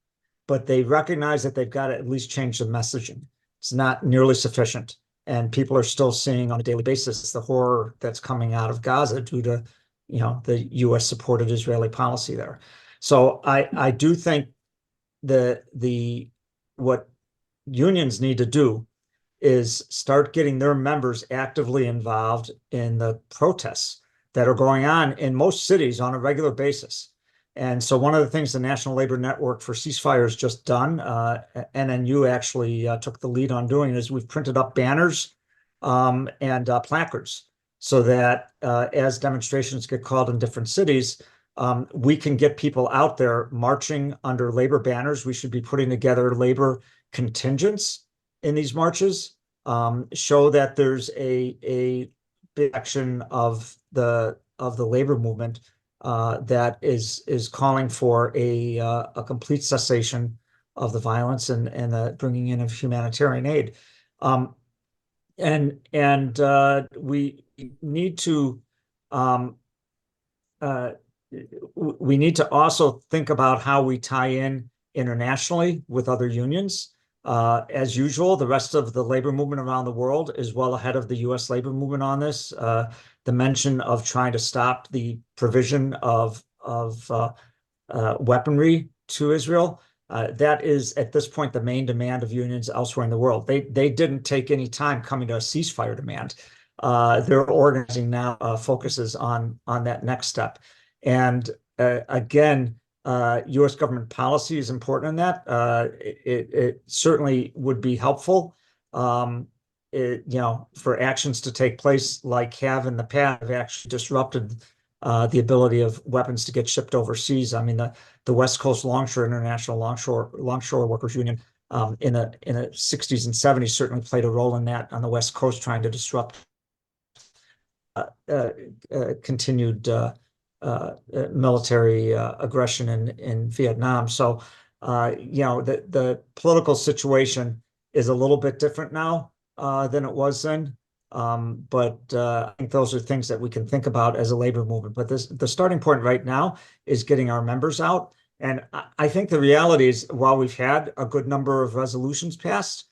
but they recognize that they've got to at least change the messaging. It's not nearly sufficient. And people are still seeing on a daily basis the horror that's coming out of Gaza due to, the U.S. supported Israeli policy there. So I do think what unions need to do is start getting their members actively involved in the protests that are going on in most cities on a regular basis. And so one of the things the National Labor Network for Ceasefire has just done, NNU actually took the lead on doing, is we've printed up banners and placards so that as demonstrations get called in different cities, we can get people out there marching under labor banners. We should be putting together labor contingents in these marches, show that there's a big action of the labor movement that is calling for a complete cessation of the violence and the bringing in of humanitarian aid. We need to also think about how we tie in internationally with other unions. As usual, the rest of the labor movement around the world is well ahead of the U.S. labor movement on this. The mention of trying to stop the provision of weaponry to Israel, that is at this point the main demand of unions elsewhere in the world. They didn't take any time coming to a ceasefire demand. Their organizing now focuses on that next step. And again, U.S. government policy is important in that. It certainly would be helpful, for actions to take place like have in the past have actually disrupted the ability of weapons to get shipped overseas. I mean, the West Coast Longshore International Longshore Workers Union in the 60s and 70s certainly played a role in that on the West Coast, trying to disrupt continued military aggression in Vietnam. So, the political situation is a little bit different now than it was then. But I think those are things that we can think about as a labor movement. But the starting point right now is getting our members out. And I think the reality is, while we've had a good number of resolutions passed,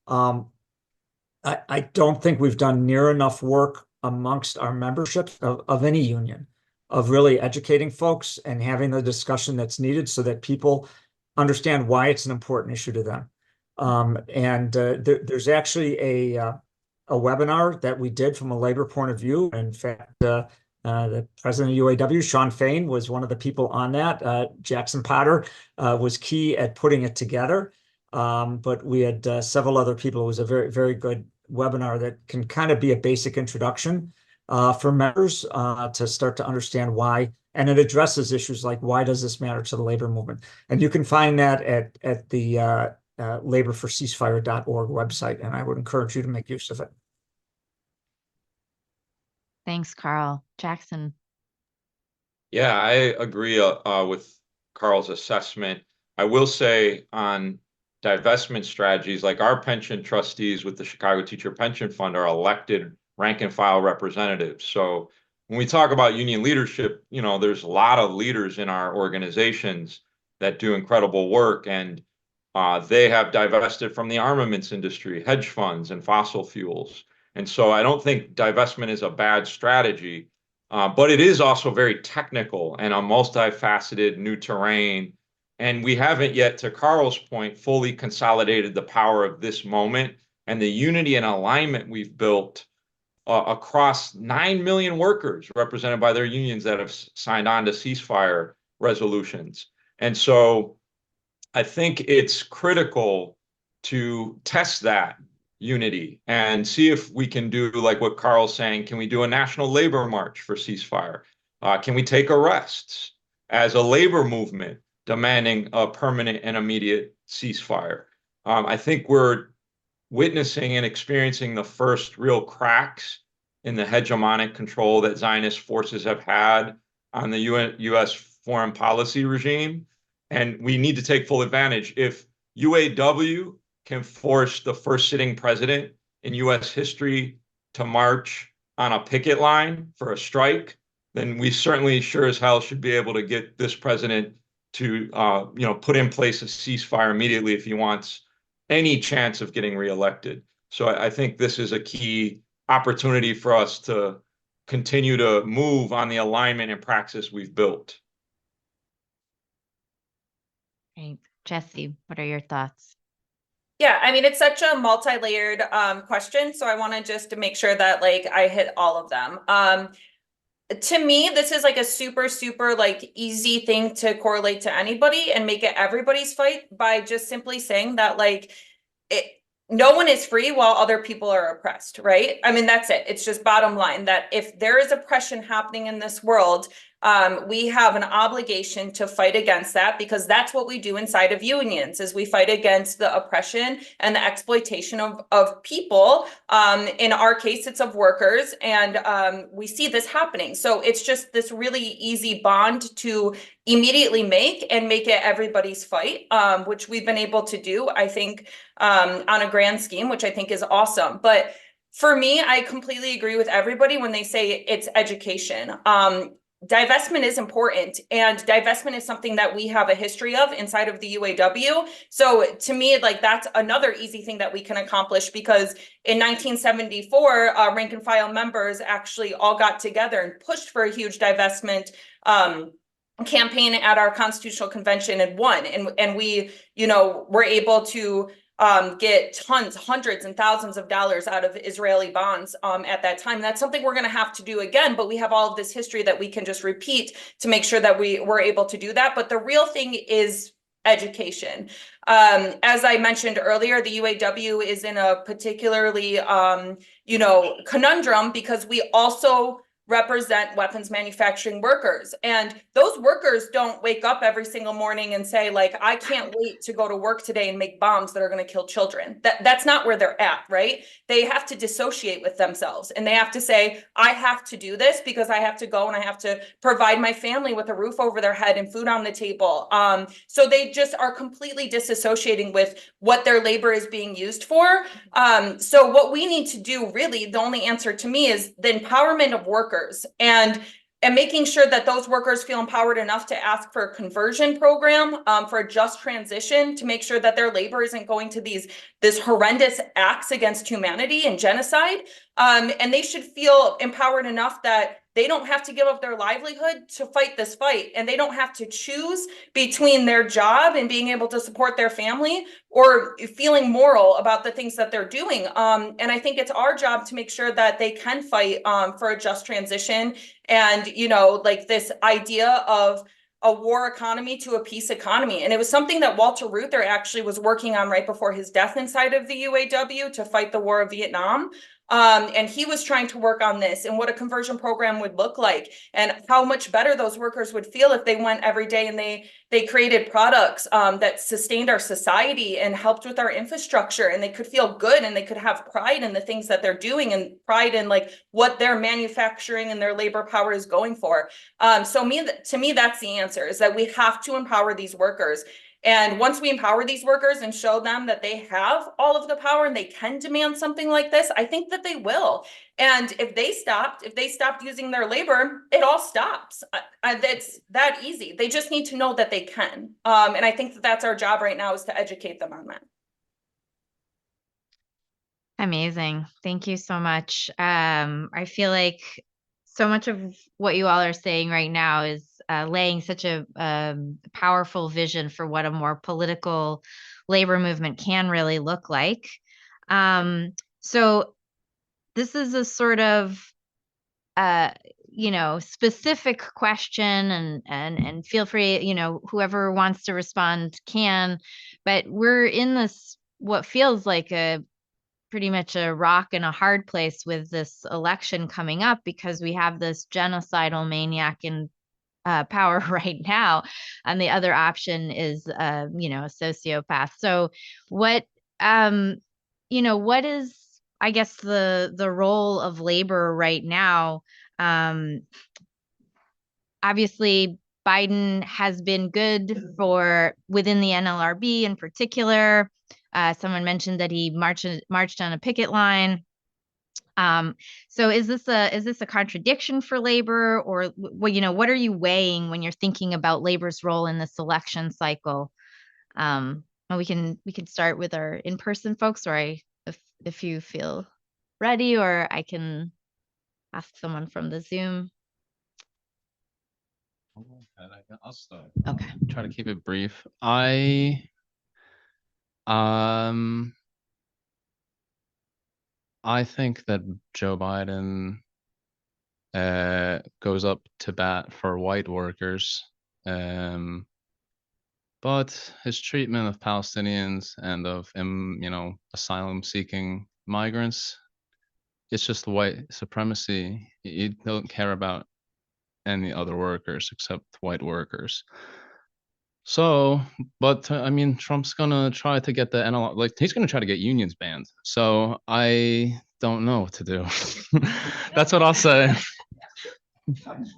I don't think we've done near enough work amongst our membership of any union, of really educating folks and having the discussion that's needed so that people understand why it's an important issue to them. There's actually a webinar that we did from a labor point of view. In fact, the president of UAW, Sean Fain, was one of the people on that. Jackson Potter was key at putting it together. But we had several other people. It was a very, very good webinar that can kind of be a basic introduction for members to start to understand why. And it addresses issues like, why does this matter to the labor movement? And you can find that at the laborforceasefire.org website. And I would encourage you to make use of it. Thanks, Carl. Jackson. Yeah, I agree with Carl's assessment. I will say on divestment strategies, like our pension trustees with the Chicago Teacher Pension Fund are elected rank and file representatives. So when we talk about union leadership, there's a lot of leaders in our organizations that do incredible work, and they have divested from the armaments industry, hedge funds, and fossil fuels. And so I don't think divestment is a bad strategy, but it is also very technical and a multifaceted new terrain. And we haven't yet, to Carl's point, fully consolidated the power of this moment and the unity and alignment we've built across 9 million workers represented by their unions that have signed on to ceasefire resolutions. And so I think it's critical to test that unity and see if we can do like what Carl's saying. Can we do a national labor march for ceasefire? Can we take arrests as a labor movement demanding a permanent and immediate ceasefire? I think we're witnessing and experiencing the first real cracks in the hegemonic control that Zionist forces have had on the U.S. foreign policy regime. And we need to take full advantage. If UAW can force the first sitting president in U.S. history to march on a picket line for a strike, then we certainly sure as hell should be able to get this president to put in place a ceasefire immediately if he wants any chance of getting reelected. So I think this is a key opportunity for us to continue to move on the alignment and praxis we've built. Great. Jessie, what are your thoughts? Yeah, I mean, it's such a multi-layered question, so I want to just make sure that like I hit all of them. To me, this is like a super like easy thing to correlate to anybody and make it everybody's fight by just simply saying that like no one is free while other people are oppressed, right? I mean, that's it. It's just bottom line that if there is oppression happening in this world, we have an obligation to fight against that, because that's what we do inside of unions, is we fight against the oppression and the exploitation of people. In our case, it's of workers, and we see this happening. So it's just this really easy bond to immediately make it everybody's fight, which we've been able to do, I think, on a grand scheme, which I think is awesome. But for me, I completely agree with everybody when they say it's education. Divestment is important, and divestment is something that we have a history of inside of the UAW. So to me, like, that's another easy thing that we can accomplish, because in 1974, rank and file members actually all got together and pushed for a huge divestment campaign at our constitutional convention and won. And we, were able to get hundreds and thousands of dollars out of Israeli bonds at that time. That's something we're going to have to do again, but we have all of this history that we can just repeat to make sure that we were able to do that. But the real thing is education. As I mentioned earlier, the UAW is in a particularly, conundrum, because we also represent weapons manufacturing workers. And those workers don't wake up every single morning and say, like, I can't wait to go to work today and make bombs that are going to kill children. That's not where they're at, right? They have to dissociate with themselves, and they have to say, I have to do this because I have to go and I have to provide my family with a roof over their head and food on the table. So they just are completely disassociating with what their labor is being used for. So what we need to do, really, the only answer to me, is the empowerment of workers. And making sure that those workers feel empowered enough to ask for a conversion program, for a just transition, to make sure that their labor isn't going to this horrendous acts against humanity and genocide. And they should feel empowered enough that they don't have to give up their livelihood to fight this fight, and they don't have to choose between their job and being able to support their family or feeling moral about the things that they're doing. And I think it's our job to make sure that they can fight for a just transition, and, like, this idea of a war economy to a peace economy. And it was something that Walter Reuther actually was working on right before his death inside of the UAW to fight the war of Vietnam. And he was trying to work on this and what a conversion program would look like, and how much better those workers would feel if they went every day and they created products that sustained our society and helped with our infrastructure, and they could feel good and they could have pride in the things that they're doing and pride in, like, what their manufacturing and their labor power is going for. To me, that's the answer, is that we have to empower these workers. And once we empower these workers and show them that they have all of the power and they can demand something like this, I think that they will. And if they stopped using their labor, it all stops. It's that easy. They just need to know that they can. And I think that that's our job right now, is to educate them on that. Amazing. Thank you so much. I feel like so much of what you all are saying right now is laying such a powerful vision for what a more political labor movement can really look like. So this is a sort of specific question, and feel free, whoever wants to respond can, but we're in this what feels like pretty much a rock and a hard place with this election coming up, because we have this genocidal maniac in power right now, and the other option is a sociopath. So what what is, I guess, the role of labor right now? Obviously Biden has been good for within the NLRB in particular. Someone mentioned that he marched on a picket line. So is this a contradiction for labor, or what are you weighing when you're thinking about labor's role in this election cycle? Well, we can start with our in-person folks, or if you feel ready, or I can ask someone from the Zoom. I'll start. Okay. Try to keep it brief. I think that Joe Biden goes up to bat for white workers, but his treatment of Palestinians and of asylum-seeking migrants, it's just white supremacy. You don't care about any other workers except white workers. So, but I mean, Trump's gonna try to get the NLR, like he's gonna try to get unions banned. So I don't know what to do. That's what I'll say.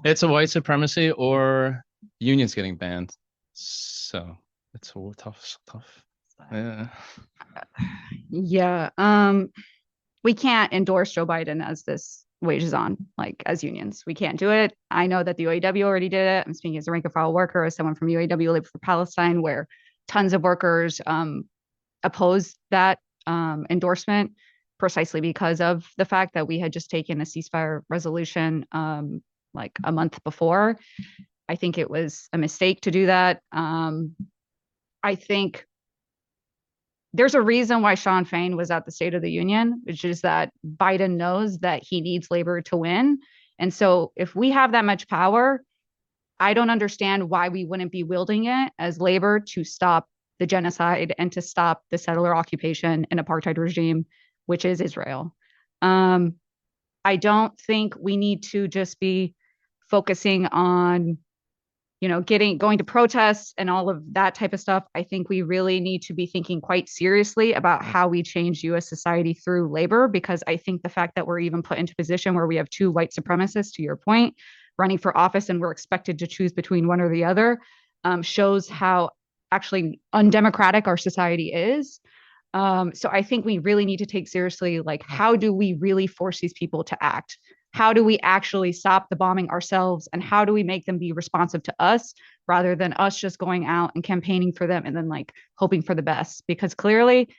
It's a white supremacy or unions getting banned. So it's tough. Yeah. Yeah. We can't endorse Joe Biden as this wages on, like as unions. We can't do it. I know that the UAW already did it. I'm speaking as a rank and file worker, as someone from UAW Labor for Palestine, where tons of workers opposed that endorsement precisely because of the fact that we had just taken a ceasefire resolution like a month before. I think it was a mistake to do that. I think there's a reason why Sean Fain was at the State of the Union, which is that Biden knows that he needs labor to win. And so if we have that much power, I don't understand why we wouldn't be wielding it as labor to stop the genocide and to stop the settler occupation and apartheid regime, which is Israel. I don't think we need to just be focusing on going to protests and all of that type of stuff. I think we really need to be thinking quite seriously about how we change US society through labor, because I think the fact that we're even put into a position where we have two white supremacists, to your point, running for office and we're expected to choose between one or the other shows how actually undemocratic our society is. So I think we really need to take seriously, like, how do we really force these people to act? How do we actually stop the bombing ourselves? And how do we make them be responsive to us rather than us just going out and campaigning for them and then like hoping for the best? Because clearly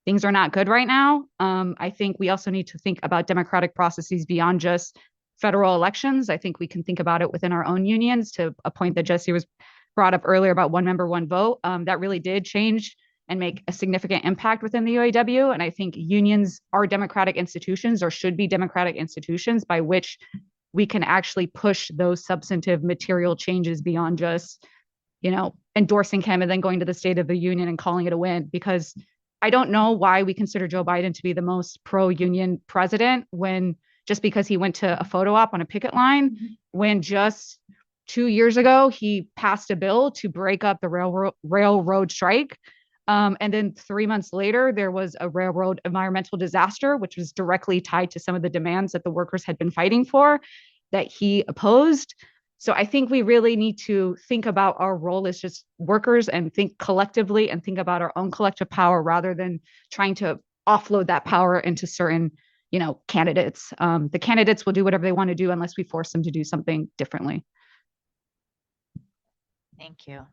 things are not good right now. I think we also need to think about democratic processes beyond just federal elections. I think we can think about it within our own unions, to a point that Jessie was brought up earlier about one member, one vote. That really did change and make a significant impact within the UAW. And I think unions are democratic institutions, or should be democratic institutions, by which we can actually push those substantive material changes beyond just, endorsing him and then going to the State of the Union and calling it a win. Because I don't know why we consider Joe Biden to be the most pro-union president, when just because he went to a photo op on a picket line, when just 2 years ago, he passed a bill to break up the railroad strike. And then 3 months later, there was a railroad environmental disaster, which was directly tied to some of the demands that the workers had been fighting for, that he opposed. So I think we really need to think about our role as just workers and think collectively and think about our own collective power, rather than trying to offload that power into certain, candidates. The candidates will do whatever they want to do unless we force them to do something differently. Thank you.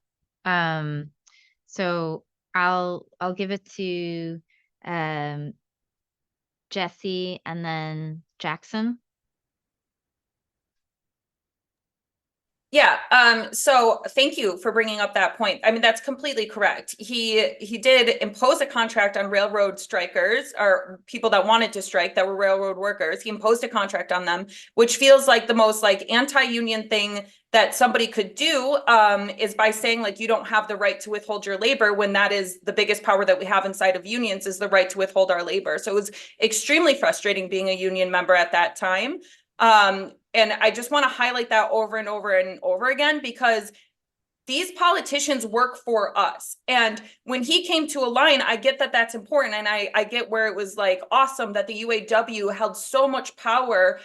So I'll give it to Jessie and then Jackson. Yeah, so thank you for bringing up that point. I mean, that's completely correct. He did impose a contract on railroad strikers, or people that wanted to strike, that were railroad workers. He imposed a contract on them, which feels like the most like anti-union thing that somebody could do, is by saying like you don't have the right to withhold your labor, when that is the biggest power that we have inside of unions, is the right to withhold our labor. So it was extremely frustrating being a union member at that time. And I just want to highlight that over and over and over again, because these politicians work for us. And when he came to align, I get that that's important. And I get where it was like awesome that the UAW held so much power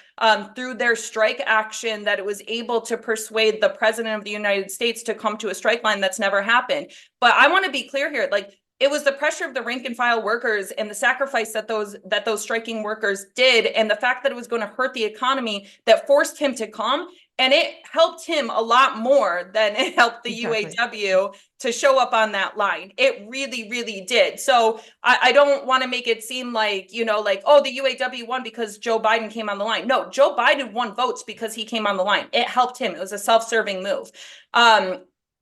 through their strike action, that it was able to persuade the president of the United States to come to a strike line. That's never happened. But I want to be clear here, like, it was the pressure of the rank and file workers and the sacrifice that those striking workers did, and the fact that it was going to hurt the economy, that forced him to come. And it helped him a lot more than it helped the UAW to show up on that line. It really, really did. So I don't want to make it seem like, you know, like, oh, the UAW won because Joe Biden came on the line. No, Joe Biden won votes because he came on the line. It helped him. It was a self-serving move.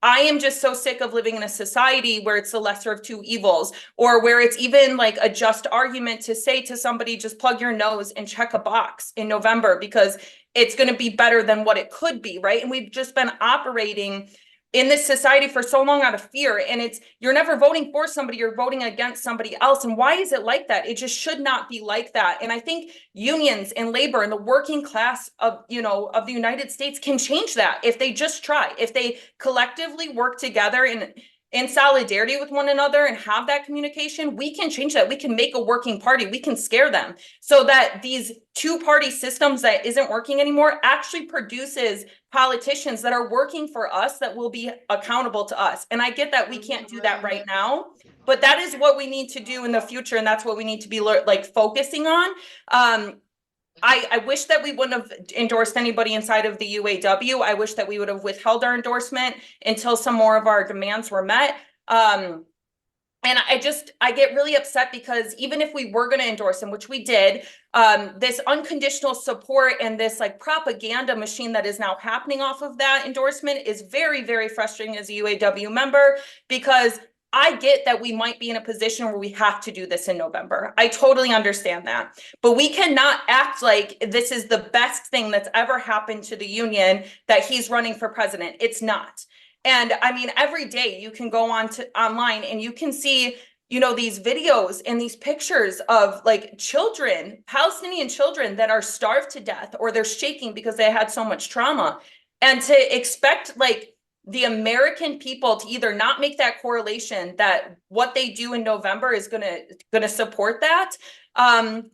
I am just so sick of living in a society where it's the lesser of two evils, or where it's even like a just argument to say to somebody, just plug your nose and check a box in November because it's going to be better than what it could be, right? And we've just been operating in this society for so long out of fear, and you're never voting for somebody, you're voting against somebody else. And why is it like that? It just should not be like that. And I think unions and labor and the working class of the United States can change that if they just try, if they collectively work together in solidarity with one another and have that communication. We can change that. We can make a working party. We can scare them so that these two-party systems that isn't working anymore actually produces politicians that are working for us, that will be accountable to us. And I get that we can't do that right now, but that is what we need to do in the future. And that's what we need to be like focusing on. I wish that we wouldn't have endorsed anybody inside of the UAW. I wish that we would have withheld our endorsement until some more of our demands were met. And I get really upset because even if we were going to endorse them, which we did, this unconditional support and this like propaganda machine that is now happening off of that endorsement is very, very frustrating as a UAW member, because I get that we might be in a position where we have to do this in November. I totally understand that. But we cannot act like this is the best thing that's ever happened to the union, that he's running for president. It's not. And I mean, every day you can go online and you can see, these videos and these pictures of like children, Palestinian children that are starved to death, or they're shaking because they had so much trauma. And to expect like the American people to either not make that correlation that what they do in November is gonna support that,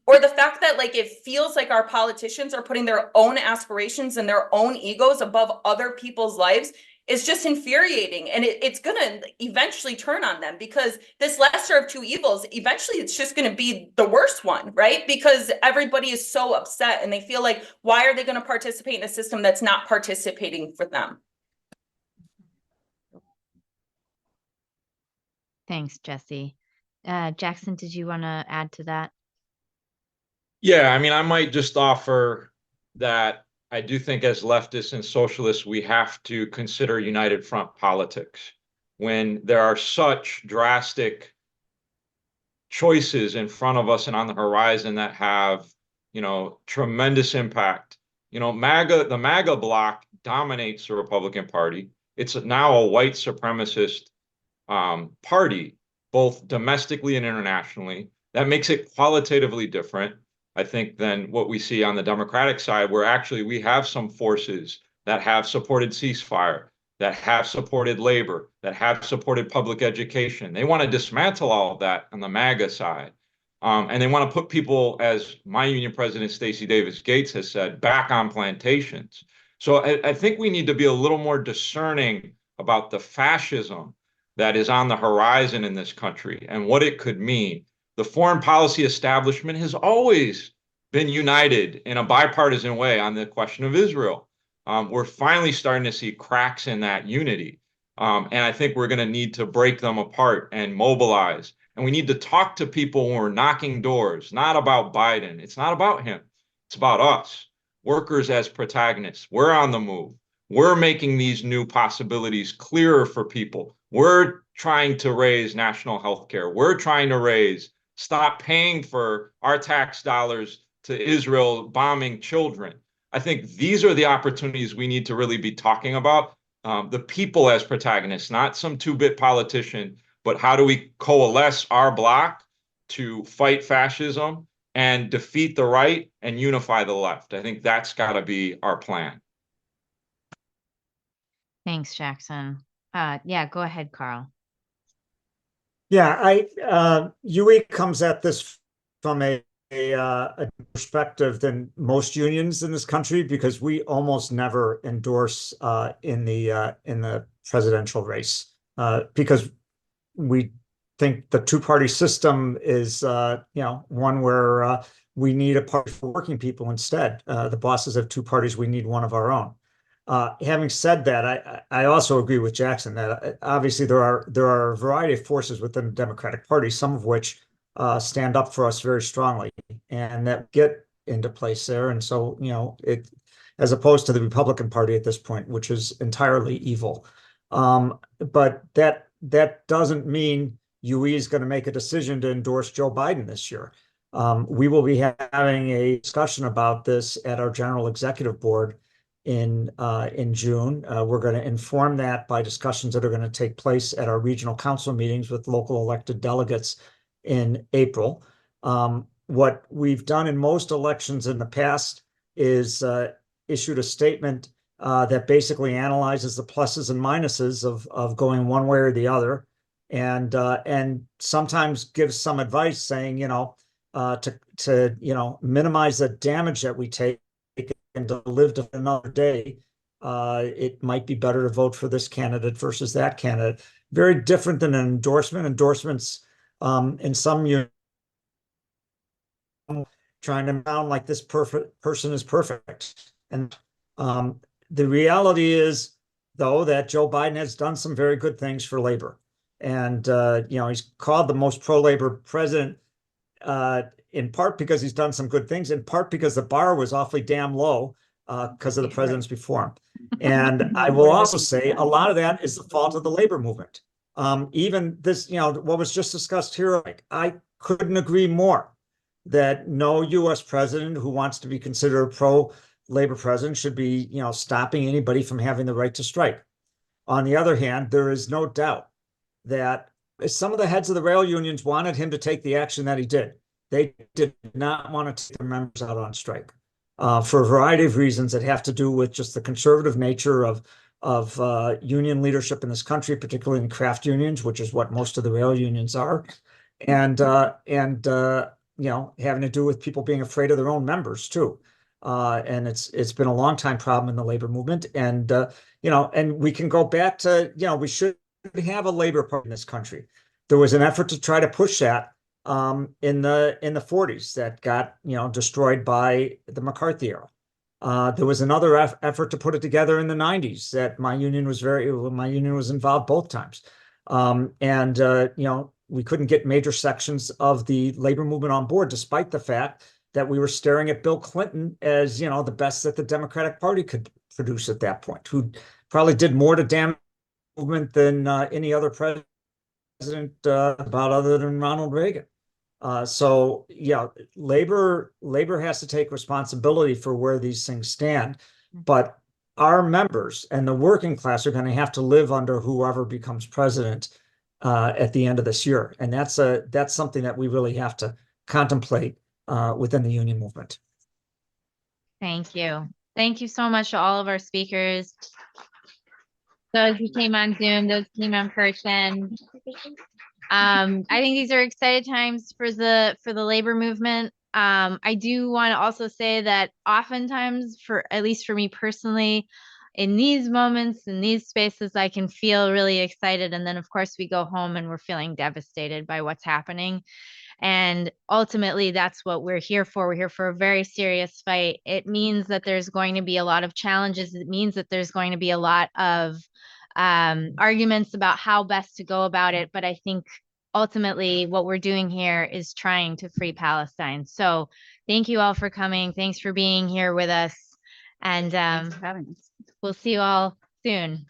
or the fact that like it feels like our politicians are putting their own aspirations and their own egos above other people's lives, is just infuriating. And it's gonna eventually turn on them, because this lesser of two evils, eventually it's just gonna be the worst one, right? Because everybody is so upset and they feel like, why are they gonna participate in a system that's not participating for them? Thanks, Jessie. Jackson, did you want to add to that? Yeah, I mean, I might just offer that I do think as leftists and socialists, we have to consider united front politics when there are such drastic choices in front of us and on the horizon that have, tremendous impact. The MAGA bloc dominates the Republican Party. It's now a white supremacist party, both domestically and internationally. That makes it qualitatively different, I think, than what we see on the Democratic side, where actually we have some forces that have supported ceasefire, that have supported labor, that have supported public education. They want to dismantle all of that on the MAGA side. And they want to put people, as my union president, Stacey Davis Gates, has said, back on plantations. So I think we need to be a little more discerning about the fascism that is on the horizon in this country and what it could mean. The foreign policy establishment has always been united in a bipartisan way on the question of Israel. We're finally starting to see cracks in that unity. And I think we're going to need to break them apart and mobilize. And we need to talk to people when we're knocking doors, not about Biden. It's not about him. It's about us, workers as protagonists. We're on the move. We're making these new possibilities clearer for people. We're trying to raise national health care. We're trying to stop paying for our tax dollars to Israel bombing children. I think these are the opportunities we need to really be talking about. The people as protagonists, not some two-bit politician, but how do we coalesce our bloc to fight fascism and defeat the right and unify the left? I think that's got to be our plan. Thanks, Jackson. Yeah, go ahead, Carl. Yeah, UE comes at this from a perspective than most unions in this country, because we almost never endorse in the presidential race, because we think the two-party system is one where we need a party for working people instead. The bosses have two parties, we need one of our own. Having said that, I also agree with Jackson that obviously there are a variety of forces within the Democratic Party, some of which stand up for us very strongly and that get into place there. And so, it, as opposed to the Republican Party at this point, which is entirely evil. But that doesn't mean UE is going to make a decision to endorse Joe Biden this year. We will be having a discussion about this at our General Executive Board in June. We're going to inform that by discussions that are going to take place at our regional council meetings with local elected delegates in April. What we've done in most elections in the past is issued a statement that basically analyzes the pluses and minuses of going one way or the other, and sometimes gives some advice saying, to minimize the damage that we take and to live to another day, it might be better to vote for this candidate versus that candidate. Very different than an endorsement. Endorsements, in some trying to sound like this person is perfect. And the reality is, though, that Joe Biden has done some very good things for labor. And, he's called the most pro-labor president, in part because he's done some good things, in part because the bar was awfully damn low because of the presidents before him. And I will also say a lot of that is the fault of the labor movement. Even this, what was just discussed here, I couldn't agree more that no U.S. president who wants to be considered a pro-labor president should be, stopping anybody from having the right to strike. On the other hand, there is no doubt that some of the heads of the rail unions wanted him to take the action that he did. They did not want to take their members out on strike for a variety of reasons that have to do with just the conservative nature of union leadership in this country, particularly in craft unions, which is what most of the rail unions are, and having to do with people being afraid of their own members too. And it's been a long time problem in the labor movement, and and we can go back to we should have a labor party in this country. There was an effort to try to push that in the 40s that got destroyed by the McCarthy era. There was another effort to put it together in the 90s that my union was involved both times, we couldn't get major sections of the labor movement on board, despite the fact that we were staring at Bill Clinton as the best that the Democratic Party could produce at that point, who probably did more to damage the movement than any other president about other than Ronald Reagan. So labor has to take responsibility for where these things stand, but our members and the working class are going to have to live under whoever becomes president at the end of this year, and that's something that we really have to contemplate within the union movement. Thank you. Thank you so much to all of our speakers. Those who came on Zoom, those who came in person. I think these are exciting times for the labor movement. I do want to also say that oftentimes, at least for me personally, in these moments, in these spaces, I can feel really excited. And then of course we go home and we're feeling devastated by what's happening. And ultimately, that's what we're here for. We're here for a very serious fight. It means that there's going to be a lot of challenges. It means that there's going to be a lot of arguments about how best to go about it. But I think ultimately what we're doing here is trying to free Palestine. So thank you all for coming. Thanks for being here with us. And Thanks for having us. we'll see you all soon.